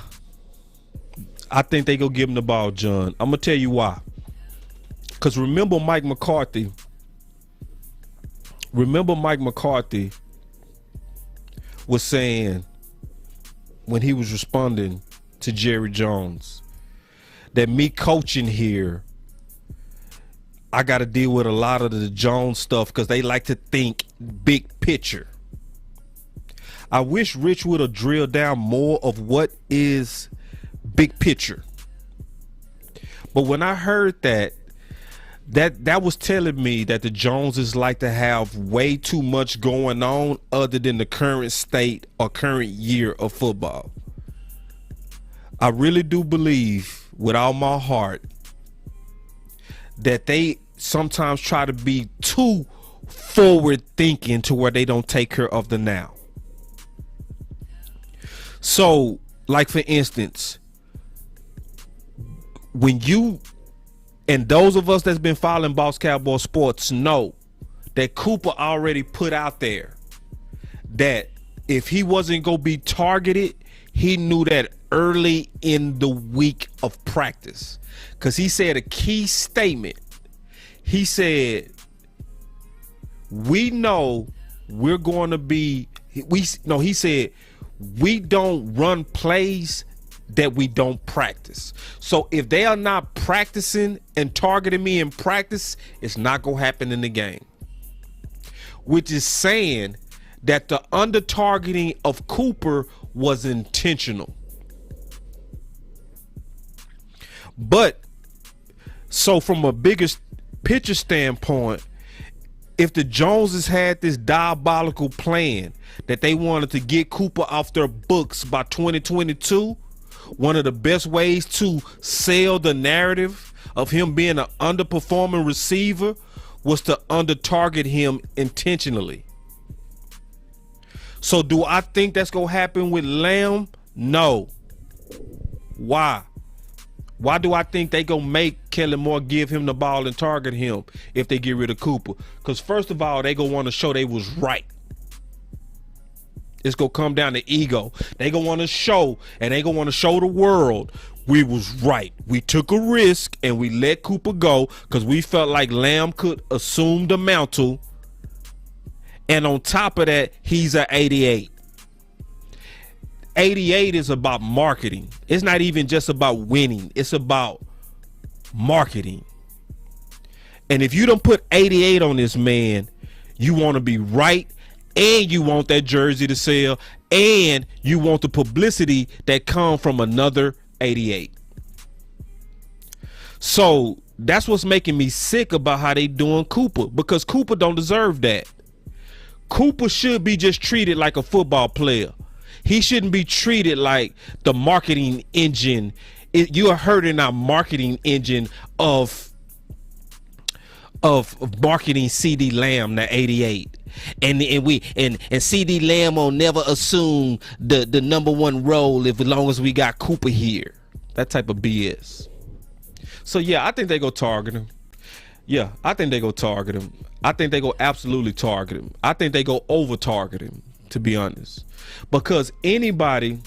I think they go give him the ball, John. I'm going to tell you why. Because remember Mike McCarthy was saying, when he was responding to Jerry Jones, that me coaching here, I got to deal with a lot of the Jones stuff because they like to think big picture. I wish Rich would have drilled down more of what is big picture. But when I heard that was telling me that the Joneses like to have way too much going on other than the current state or current year of football. I really do believe with all my heart that they sometimes try to be too forward thinking to where they don't take care of the now. So, like for instance, when you, and those of us that's been following Boss Cowboy Sports know that Cooper already put out there that if he wasn't going to be targeted, he knew that early in the week of practice. Because he said a key statement. He said, we know we're going to be, he said, we don't run plays that we don't practice. So if they are not practicing and targeting me in practice, it's not going to happen in the game. Which is saying that the under targeting of Cooper was intentional. But so from a bigger picture standpoint, if the Joneses had this diabolical plan that they wanted to get Cooper off their books by 2022, one of the best ways to sell the narrative of him being an underperforming receiver was to under-target him intentionally. So do I think that's going to happen with Lamb? No. Why? Why do I think they going to make Kellen Moore give him the ball and target him if they get rid of Cooper? Because first of all, they going to want to show they was right. It's going to come down to ego. They going to want to show, and they going to want to show the world we was right. We took a risk and we let Cooper go because we felt like Lamb could assume the mantle. And on top of that, he's an 88. 88 is about marketing. It's not even just about winning. It's about marketing. And if you don't put 88 on this man, you want to be right, and you want that jersey to sell, and you want the publicity that comes from another 88. So that's what's making me sick about how they doing Cooper, because Cooper don't deserve that. Cooper should be just treated like a football player. He shouldn't be treated like the marketing engine. You are hurting our marketing engine of marketing CD Lamb to 88. And CD Lamb will never assume the number one role as long as we got Cooper here. That type of BS. So yeah, I think they go target him. Yeah, I think they go target him. I think they go absolutely target him. I think they go over target him, to be honest. Because anybody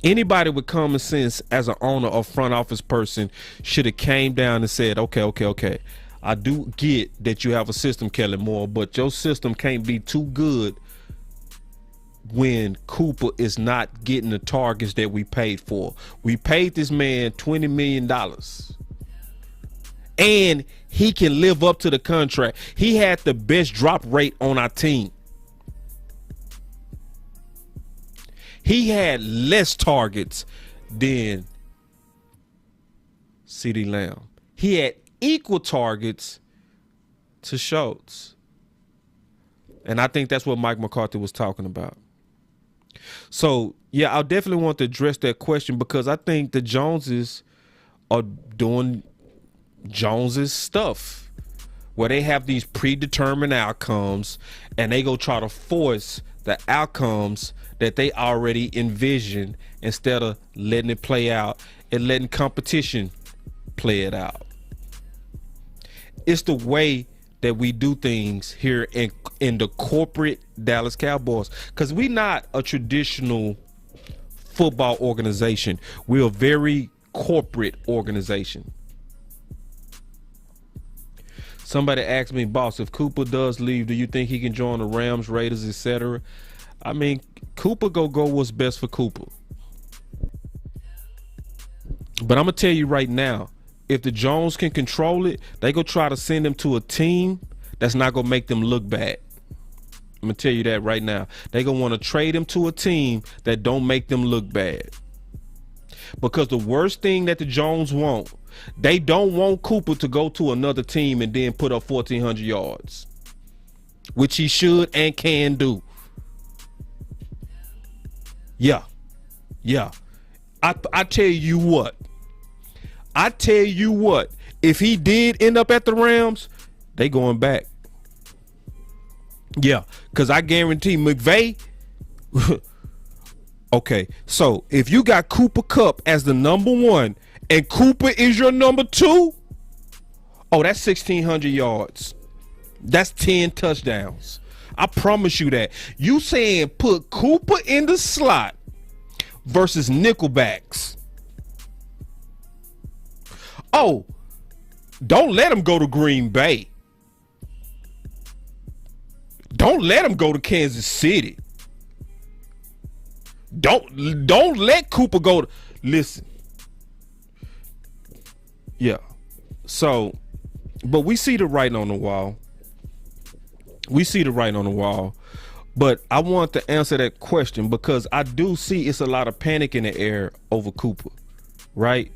with common sense as an owner or front office person should have came down and said, okay. I do get that you have a system, Kellen Moore, but your system can't be too good when Cooper is not getting the targets that we paid for. We paid this man $20 million. And he can live up to the contract. He had the best drop rate on our team. He had less targets than CeeDee Lamb. He had equal targets to Schultz. And I think that's what Mike McCarthy was talking about. So, yeah, I definitely want to address that question because I think the Joneses are doing Joneses stuff where they have these predetermined outcomes and they go try to force the outcomes that they already envision instead of letting it play out and letting competition play it out. It's the way that we do things here in the corporate Dallas Cowboys, because we're not a traditional football organization. We're a very corporate organization. Somebody asked me, boss, if Cooper does leave, do you think he can join the Rams, Raiders, etc.? I mean, Cooper go what's best for Cooper. But I'm going to tell you right now, if the Jones can control it, they go try to send him to a team that's not going to make them look bad. I'm going to tell you that right now. They're going to want to trade him to a team that don't make them look bad. Because the worst thing that the Jones want, they don't want Cooper to go to another team and then put up 1,400 yards, which he should and can do. Yeah. I tell you what. If he did end up at the Rams, they going back. Yeah, because I guarantee McVay. Okay, so if you got Cooper Kupp as the number one and Cooper is your number two, oh, that's 1,600 yards. That's 10 touchdowns. I promise you that. You saying put Cooper in the slot versus nickelbacks. Oh, don't let him go to Green Bay. Don't let him go to Kansas City. Don't let Cooper go to, listen. Yeah. So, but we see the writing on the wall. But I want to answer that question because I do see it's a lot of panic in the air over Cooper, right?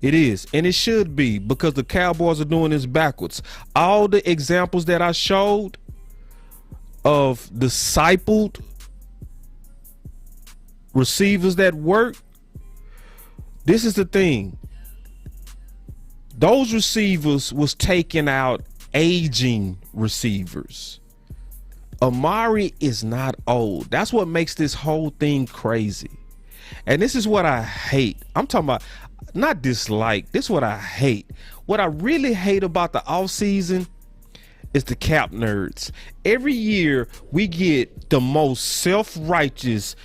It is, and it should be, because the Cowboys are doing this backwards. All the examples that I showed of discipled receivers that work, this is the thing. Those receivers was taking out aging receivers. Amari is not old. That's what makes this whole thing crazy. And this is what I hate. I'm talking about not dislike. This is what I hate. What I really hate about the offseason is the cap nerds. Every year we get the most self-righteous,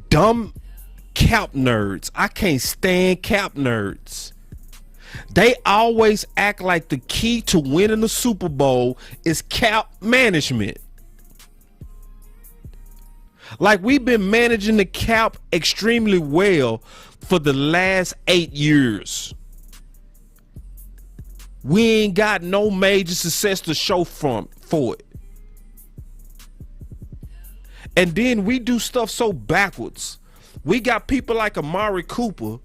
dumb cap nerds. I can't stand cap nerds. They always act like the key to winning the Super Bowl is cap management. Like we've been managing the cap extremely well for the last 8 years. We ain't got no major success to show for it. And then we do stuff so backwards. We got people like Amari Cooper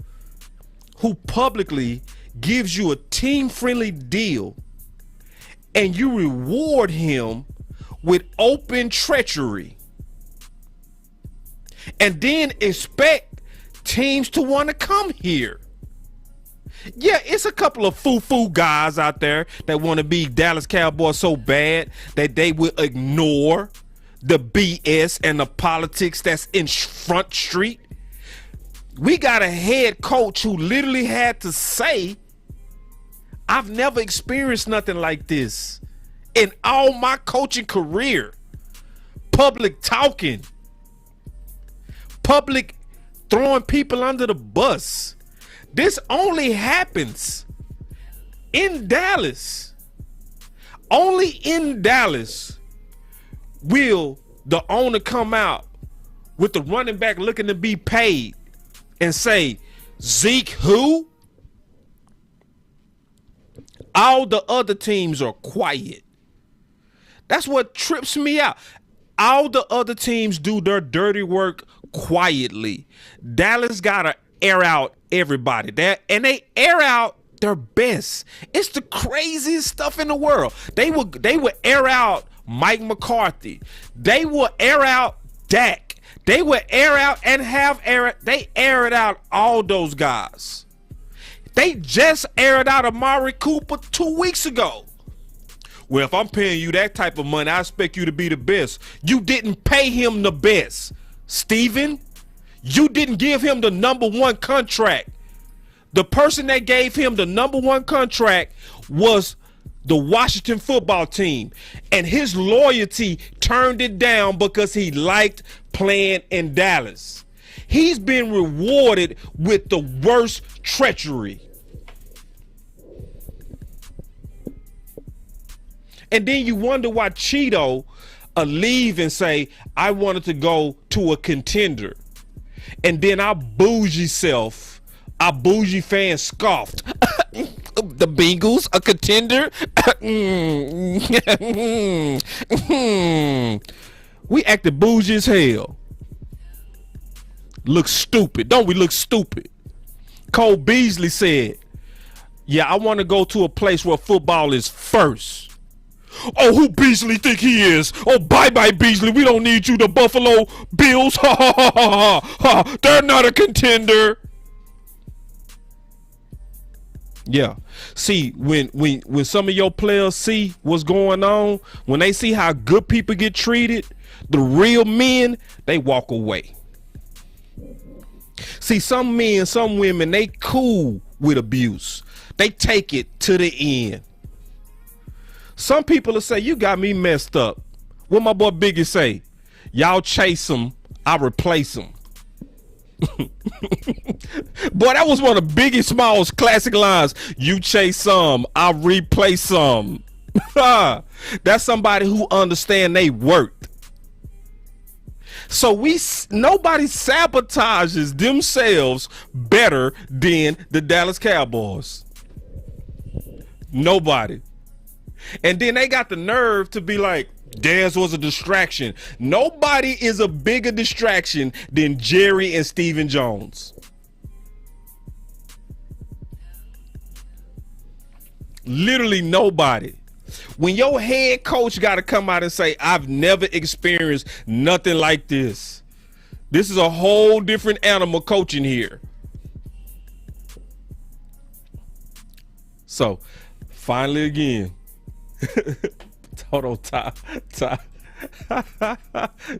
who publicly gives you a team-friendly deal and you reward him with open treachery. And then expect teams to want to come here. Yeah, it's a couple of foo-foo guys out there that want to be Dallas Cowboys so bad that they will ignore the BS and the politics that's in Front Street. We got a head coach who literally had to say, I've never experienced nothing like this in all my coaching career. Public talking. Public throwing people under the bus. This only happens in Dallas. Only in Dallas will the owner come out with the running back looking to be paid and say, Zeke who? All the other teams are quiet. That's what trips me out. All the other teams do their dirty work quietly. Dallas got to air out everybody. They air out their best. It's the craziest stuff in the world. They would air out Mike McCarthy. They will air out Dak. They will air out and they aired out all those guys. They just aired out Amari Cooper 2 weeks ago. Well, if I'm paying you that type of money, I expect you to be the best. You didn't pay him the best, Steven. You didn't give him the #1 contract. The person that gave him the #1 contract was the Washington football team, and his loyalty turned it down because he liked playing in Dallas. He's been rewarded with the worst treachery. And then you wonder why Cheeto leave and say, I wanted to go to a contender. And then our bougie fan scoffed. The Bengals, a contender? We acted bougie as hell. Look stupid. Don't we look stupid? Cole Beasley said, yeah, I want to go to a place where football is first. Oh, who Beasley think he is? Oh, bye-bye, Beasley. We don't need you, the Buffalo Bills. Ha, ha, ha, ha, ha. They're not a contender. Yeah. See, when some of your players see what's going on, when they see how good people get treated, the real men, they walk away. See, some men, some women, they cool with abuse. They take it to the end. Some people will say, you got me messed up. What my boy Biggie say? Y'all chase them, I replace them. Boy, that was one of Biggie Small's classic lines. You chase some, I replace some. That's somebody who understand they worth. So nobody sabotages themselves better than the Dallas Cowboys. Nobody. And then they got the nerve to be like, Dez was a distraction. Nobody is a bigger distraction than Jerry and Stephen Jones. Literally nobody. When your head coach got to come out and say, I've never experienced nothing like this. This is a whole different animal coaching here. So, finally again. Hold on,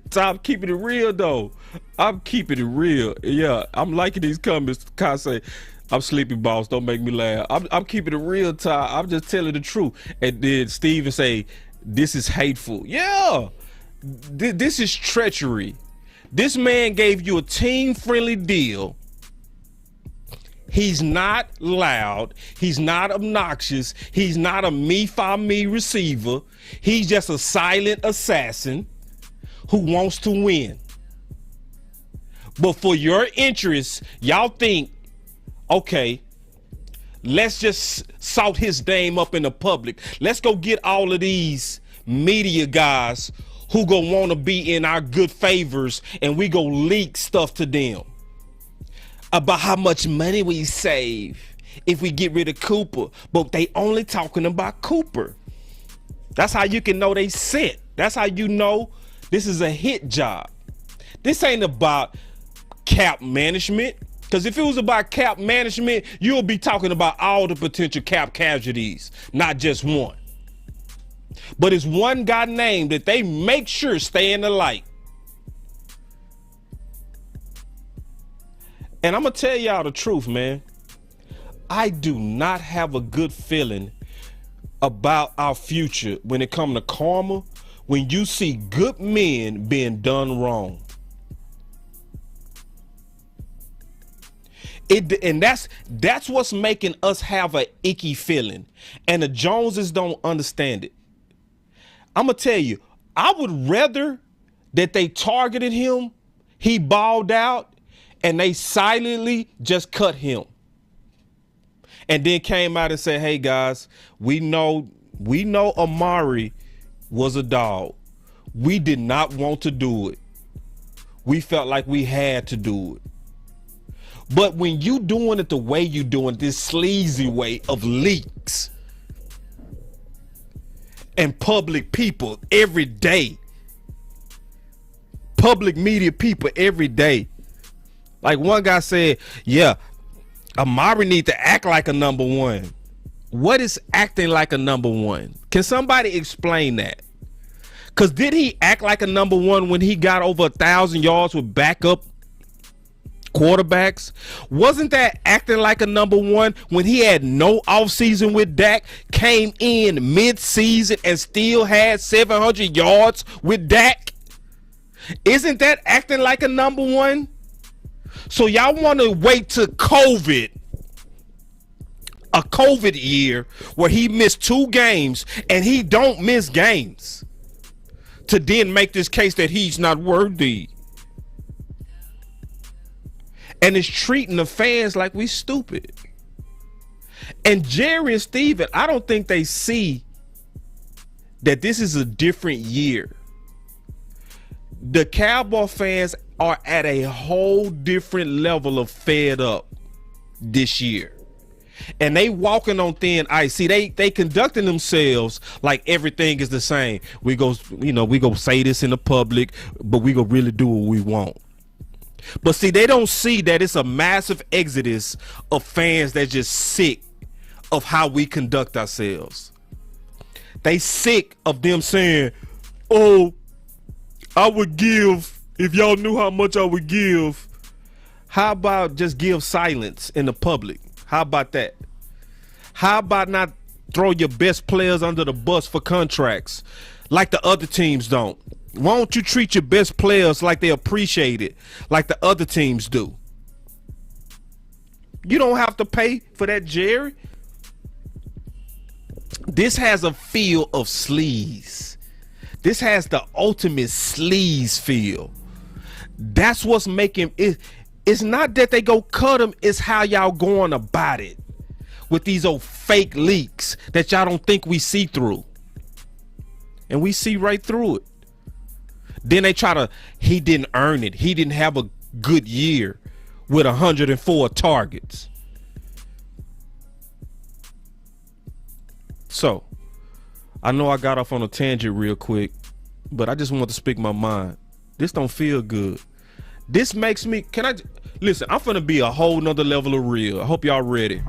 Tom, keeping it real though. I'm keeping it real. Yeah, I'm liking these comments. Caos say, I'm sleepy, boss. Don't make me laugh. I'm keeping it real, Tom. I'm just telling the truth. And then Steven say, this is hateful. Yeah, this is treachery. This man gave you a team-friendly deal. He's not loud. He's not obnoxious. He's not a me-for-me receiver. He's just a silent assassin who wants to win. But for your interests, y'all think, okay, let's just salt his name up in the public. Let's go get all of these media guys who gonna want to be in our good favors, and we go leak stuff to them about how much money we save if we get rid of Cooper. But they only talking about Cooper. That's how you can know they set. That's how you know this is a hit job. This ain't about cap management. Because if it was about cap management, you'll be talking about all the potential cap casualties, not just one. But it's one guy named that they make sure stay in the light. And I'm going to tell y'all the truth, man. I do not have a good feeling about our future when it comes to karma, when you see good men being done wrong. And that's what's making us have an icky feeling. And the Joneses don't understand it. I'm going to tell you, I would rather that they targeted him He balled out and they silently just cut him. And then came out and said, hey guys, we know Amari was a dog. We did not want to do it. We felt like we had to do it. But when you doing it the way you doing, this sleazy way of leaks and public people every day, public media people every day. Like one guy said, yeah, Amari need to act like a number one. What is acting like a number one? Can somebody explain that? Because did he act like a number one when he got over 1,000 yards with backup quarterbacks? Wasn't that acting like a number one when he had no offseason with Dak, came in mid-season and still had 700 yards with Dak? Isn't that acting like a number one? So y'all want to wait till COVID, a COVID year where he missed 2 games and he don't miss games, to then make this case that he's not worthy. And it's treating the fans like we stupid. And Jerry and Steven, I don't think they see that this is a different year. The Cowboy fans are at a whole different level of fed up this year. And they walking on thin ice. See, they conducting themselves like everything is the same. We go say this in the public, but we go really do what we want. But see, they don't see that it's a massive exodus of fans that just sick of how we conduct ourselves. They sick of them saying, oh, I would give, if y'all knew how much I would give. How about just give silence in the public? How about that? How about not throw your best players under the bus for contracts like the other teams don't? Why don't you treat your best players like they appreciate it, like the other teams do? You don't have to pay for that, Jerry. This has a feel of sleaze. This has the ultimate sleaze feel. That's what's making it. It's not that they go cut them, it's how y'all going about it with these old fake leaks that y'all don't think we see through. And we see right through it. Then they try to, he didn't earn it. He didn't have a good year with 104 targets. So, I know I got off on a tangent real quick, but I just want to speak my mind. This don't feel good. This makes me, listen, I'm finna be a whole nother level of real. I hope y'all ready.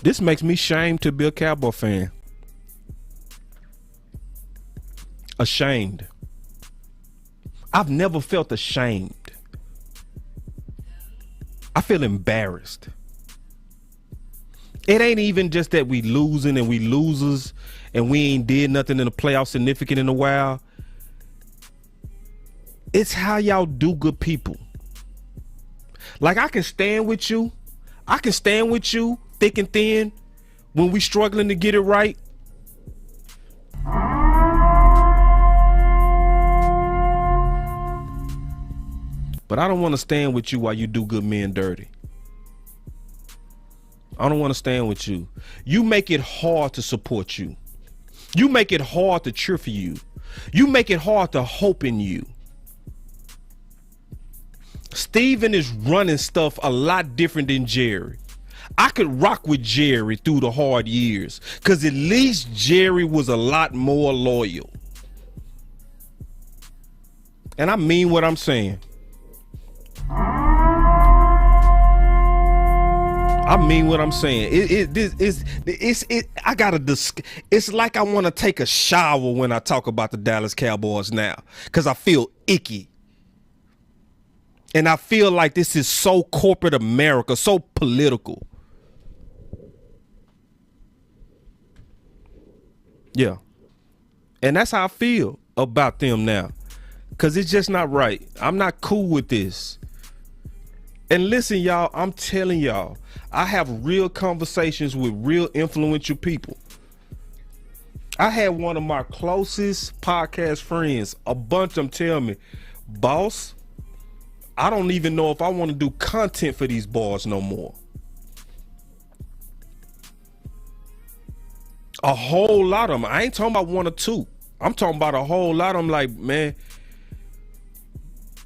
This makes me ashamed to be a Cowboy fan. Ashamed. I've never felt ashamed. I feel embarrassed. It ain't even just that we losing and we losers and we ain't did nothing in the playoffs significant in a while. It's how y'all do good people. Like I can stand with you. I can stand with you thick and thin when we struggling to get it right. But I don't want to stand with you while you do good men dirty. I don't want to stand with you. You make it hard to support you. You make it hard to cheer for you. You make it hard to hope in you. Steven is running stuff a lot different than Jerry. I could rock with Jerry through the hard years because at least Jerry was a lot more loyal. And I mean what I'm saying. I mean what I'm saying. It's like I want to take a shower when I talk about the Dallas Cowboys now because I feel icky. And I feel like this is so corporate America, so political. Yeah. And that's how I feel about them now. Because it's just not right. I'm not cool with this. And listen, y'all, I'm telling y'all, I have real conversations with real influential people. I had one of my closest podcast friends, a bunch of them, tell me, boss, I don't even know if I want to do content for these boys no more. A whole lot of them. I ain't talking about one or two. I'm talking about a whole lot of them. Like, man,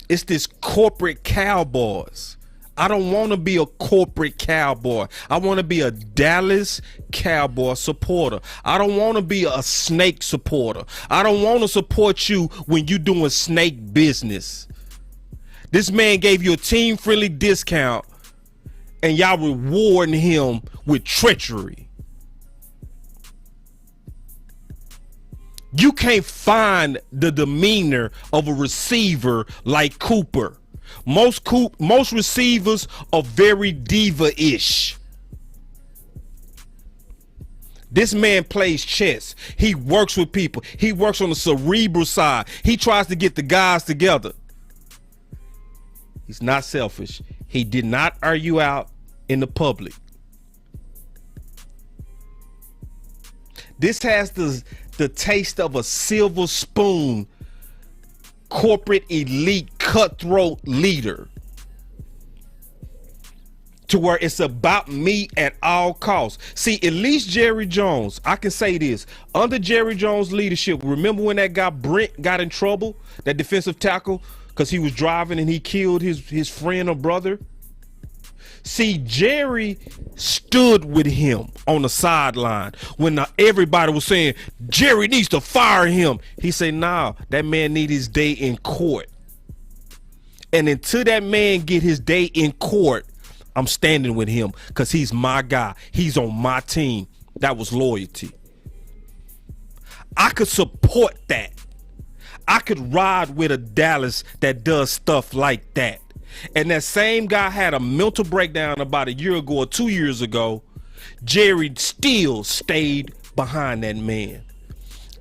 it's this corporate Cowboys. I don't want to be a corporate Cowboy. I want to be a Dallas Cowboy supporter. I don't want to be a snake supporter. I don't want to support you when you doing snake business. This man gave you a team-friendly discount and y'all rewarding him with treachery. You can't find the demeanor of a receiver like Cooper. Most receivers are very diva-ish. This man plays chess. He works with people. He works on the cerebral side. He tries to get the guys together. He's not selfish. He did not argue out in the public. This has the taste of a silver spoon corporate elite cutthroat leader, to where it's about me at all costs. See, at least Jerry Jones, I can say this, under Jerry Jones' leadership, remember when that guy Brent got in trouble, that defensive tackle, because he was driving and he killed his friend or brother? See, Jerry stood with him on the sideline when everybody was saying, Jerry needs to fire him. He said, nah, that man need his day in court. And until that man get his day in court, I'm standing with him because he's my guy. He's on my team. That was loyalty. I could support that. I could ride with a Dallas that does stuff like that. And that same guy had a mental breakdown about a year ago or 2 years ago. Jerry still stayed behind that man.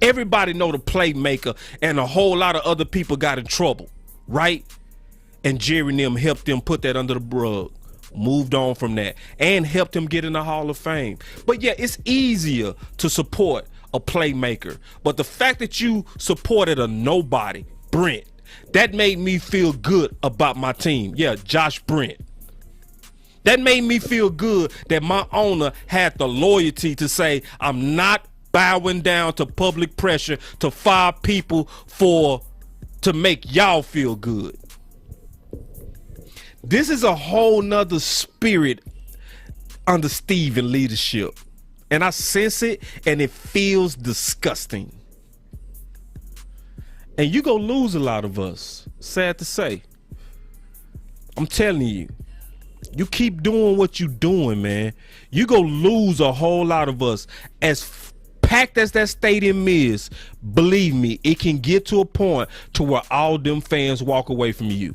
Everybody know the playmaker, and a whole lot of other people got in trouble, right? And Jerry and them helped them put that under the rug, moved on from that, and helped him get in the Hall of Fame. But yeah, it's easier to support a playmaker. But the fact that you supported a nobody, Brent, that made me feel good about my team. Yeah, Josh Brent. That made me feel good that my owner had the loyalty to say, I'm not bowing down to public pressure to fire people to make y'all feel good. This is a whole nother spirit under Steven leadership. And I sense it, and it feels disgusting. And you gonna lose a lot of us, sad to say. I'm telling you, you keep doing what you doing, man. You gonna lose a whole lot of us. As packed as that stadium is, believe me, it can get to a point to where all them fans walk away from you.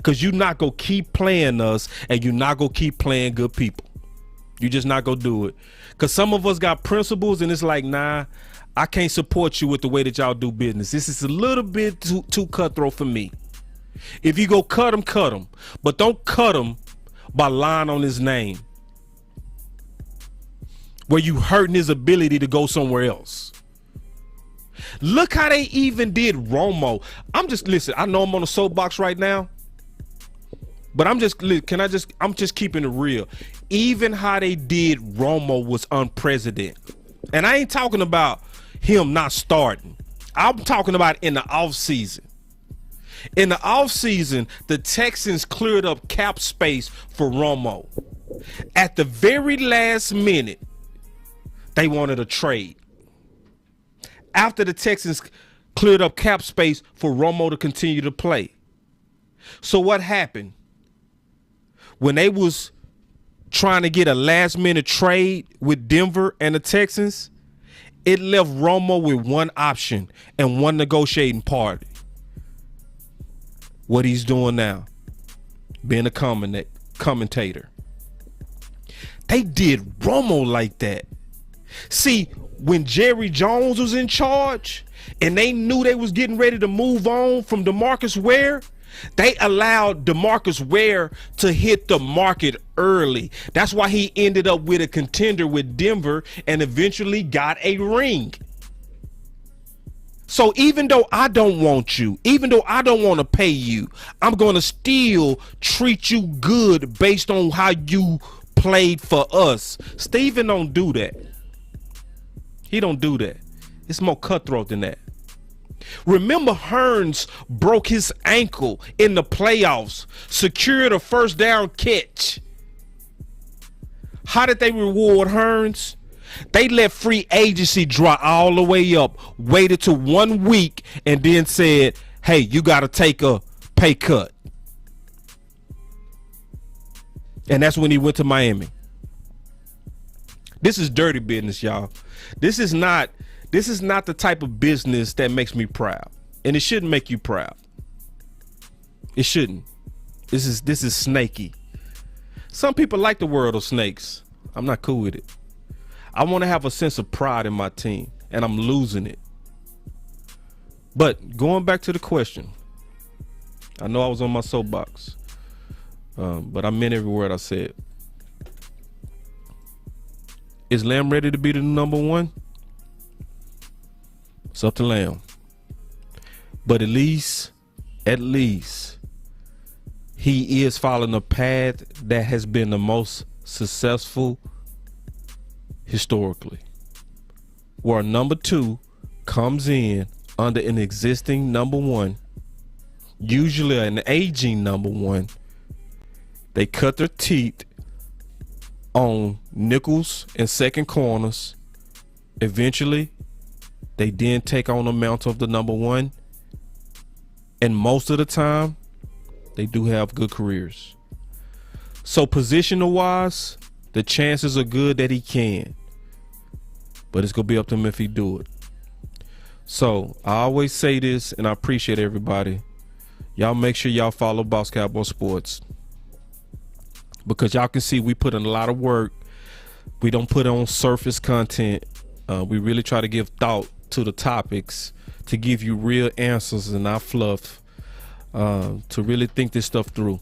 Cause you're not gonna keep playing us, and you're not gonna keep playing good people. You just not gonna do it. Cause some of us got principles, and it's like, nah, I can't support you with the way that y'all do business. This is a little bit too cutthroat for me. If you go cut him, but don't cut him by lying on his name, where you hurting his ability to go somewhere else. Look how they even did Romo. Listen, I know I'm on a soapbox right now, but I'm just keeping it real. Even how they did Romo was unprecedented. And I ain't talking about him not starting. I'm talking about in the offseason. In the offseason, the Texans cleared up cap space for Romo. At the very last minute, they wanted a trade. After the Texans cleared up cap space for Romo to continue to play. So what happened? When they was trying to get a last minute trade with Denver and the Texans, it left Romo with one option and one negotiating party. What he's doing now, being a commentator. They did Romo like that. See, when Jerry Jones was in charge and they knew they was getting ready to move on from DeMarcus Ware, They allowed DeMarcus Ware to hit the market early. That's why he ended up with a contender with Denver and eventually got a ring. So even though I don't want you, even though I don't want to pay you, I'm going to still treat you good based on how you played for us. Steven don't do that. He don't do that. It's more cutthroat than that. Remember, Hearns broke his ankle in the playoffs, secured a first down catch. How did they reward Hearns? They let free agency dry all the way up, waited to 1 week, and then said, hey, you got to take a pay cut. And that's when he went to Miami. This is dirty business, y'all. This is not the type of business that makes me proud. And it shouldn't make you proud. It shouldn't. This is snaky. Some people like the world of snakes. I'm not cool with it. I want to have a sense of pride in my team, and I'm losing it. But going back to the question, I know I was on my soapbox, but I meant every word I said. Is Lamb ready to be the number one? It's up to Lamb. But at least he is following a path that has been the most successful historically, where number two comes in under an existing number one, usually an aging number one. They cut their teeth on nickels and second corners. Eventually, they then take on the mantle of the number one, and most of the time, they do have good careers. So positional wise, the chances are good that he can, but it's gonna be up to him if he do it. So I always say this, and I appreciate everybody. Y'all make sure y'all follow Boss Cowboy Sports, because y'all can see we put in a lot of work. We don't put on surface content. We really try to give thought to the topics, to give you real answers and not fluff, to really think this stuff through,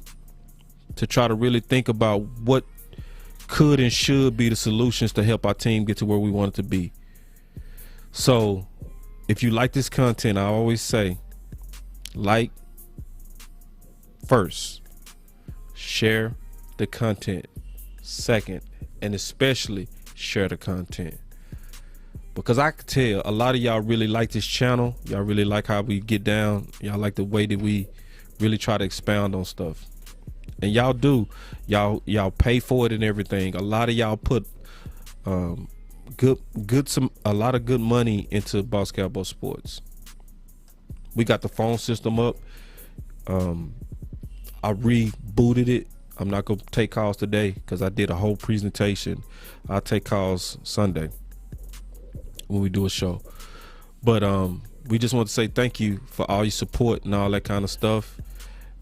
to try to really think about what could and should be the solutions to help our team get to where we want it to be. So if you like this content, I always say, like first, share the content second, and especially share the content, because I can tell a lot of y'all really like this channel. Y'all really like how we get down. Y'all like the way that we really try to expound on stuff. And y'all do. Y'all pay for it and everything. A lot of y'all put a lot of good money into Boss Cowboy Sports. We got the phone system up. I rebooted it. I'm not gonna take calls today because I did a whole presentation. I'll take calls Sunday when we do a show. But we just want to say thank you for all your support and all that kind of stuff.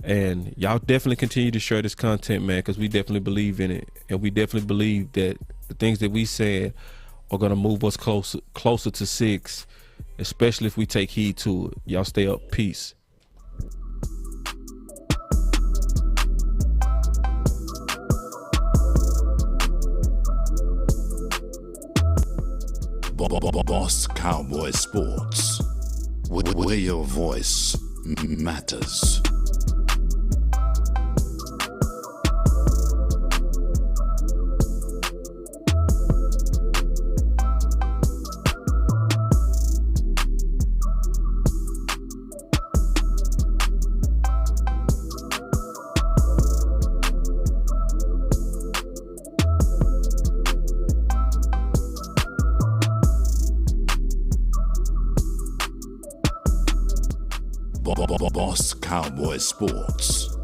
And y'all definitely continue to share this content, man, because we definitely believe in it. And we definitely believe that the things that we said are going to move us closer to 6, especially if we take heed to it. Y'all stay up. Peace. Boss Cowboy Sports, where your voice matters. Boss Cowboy Sports.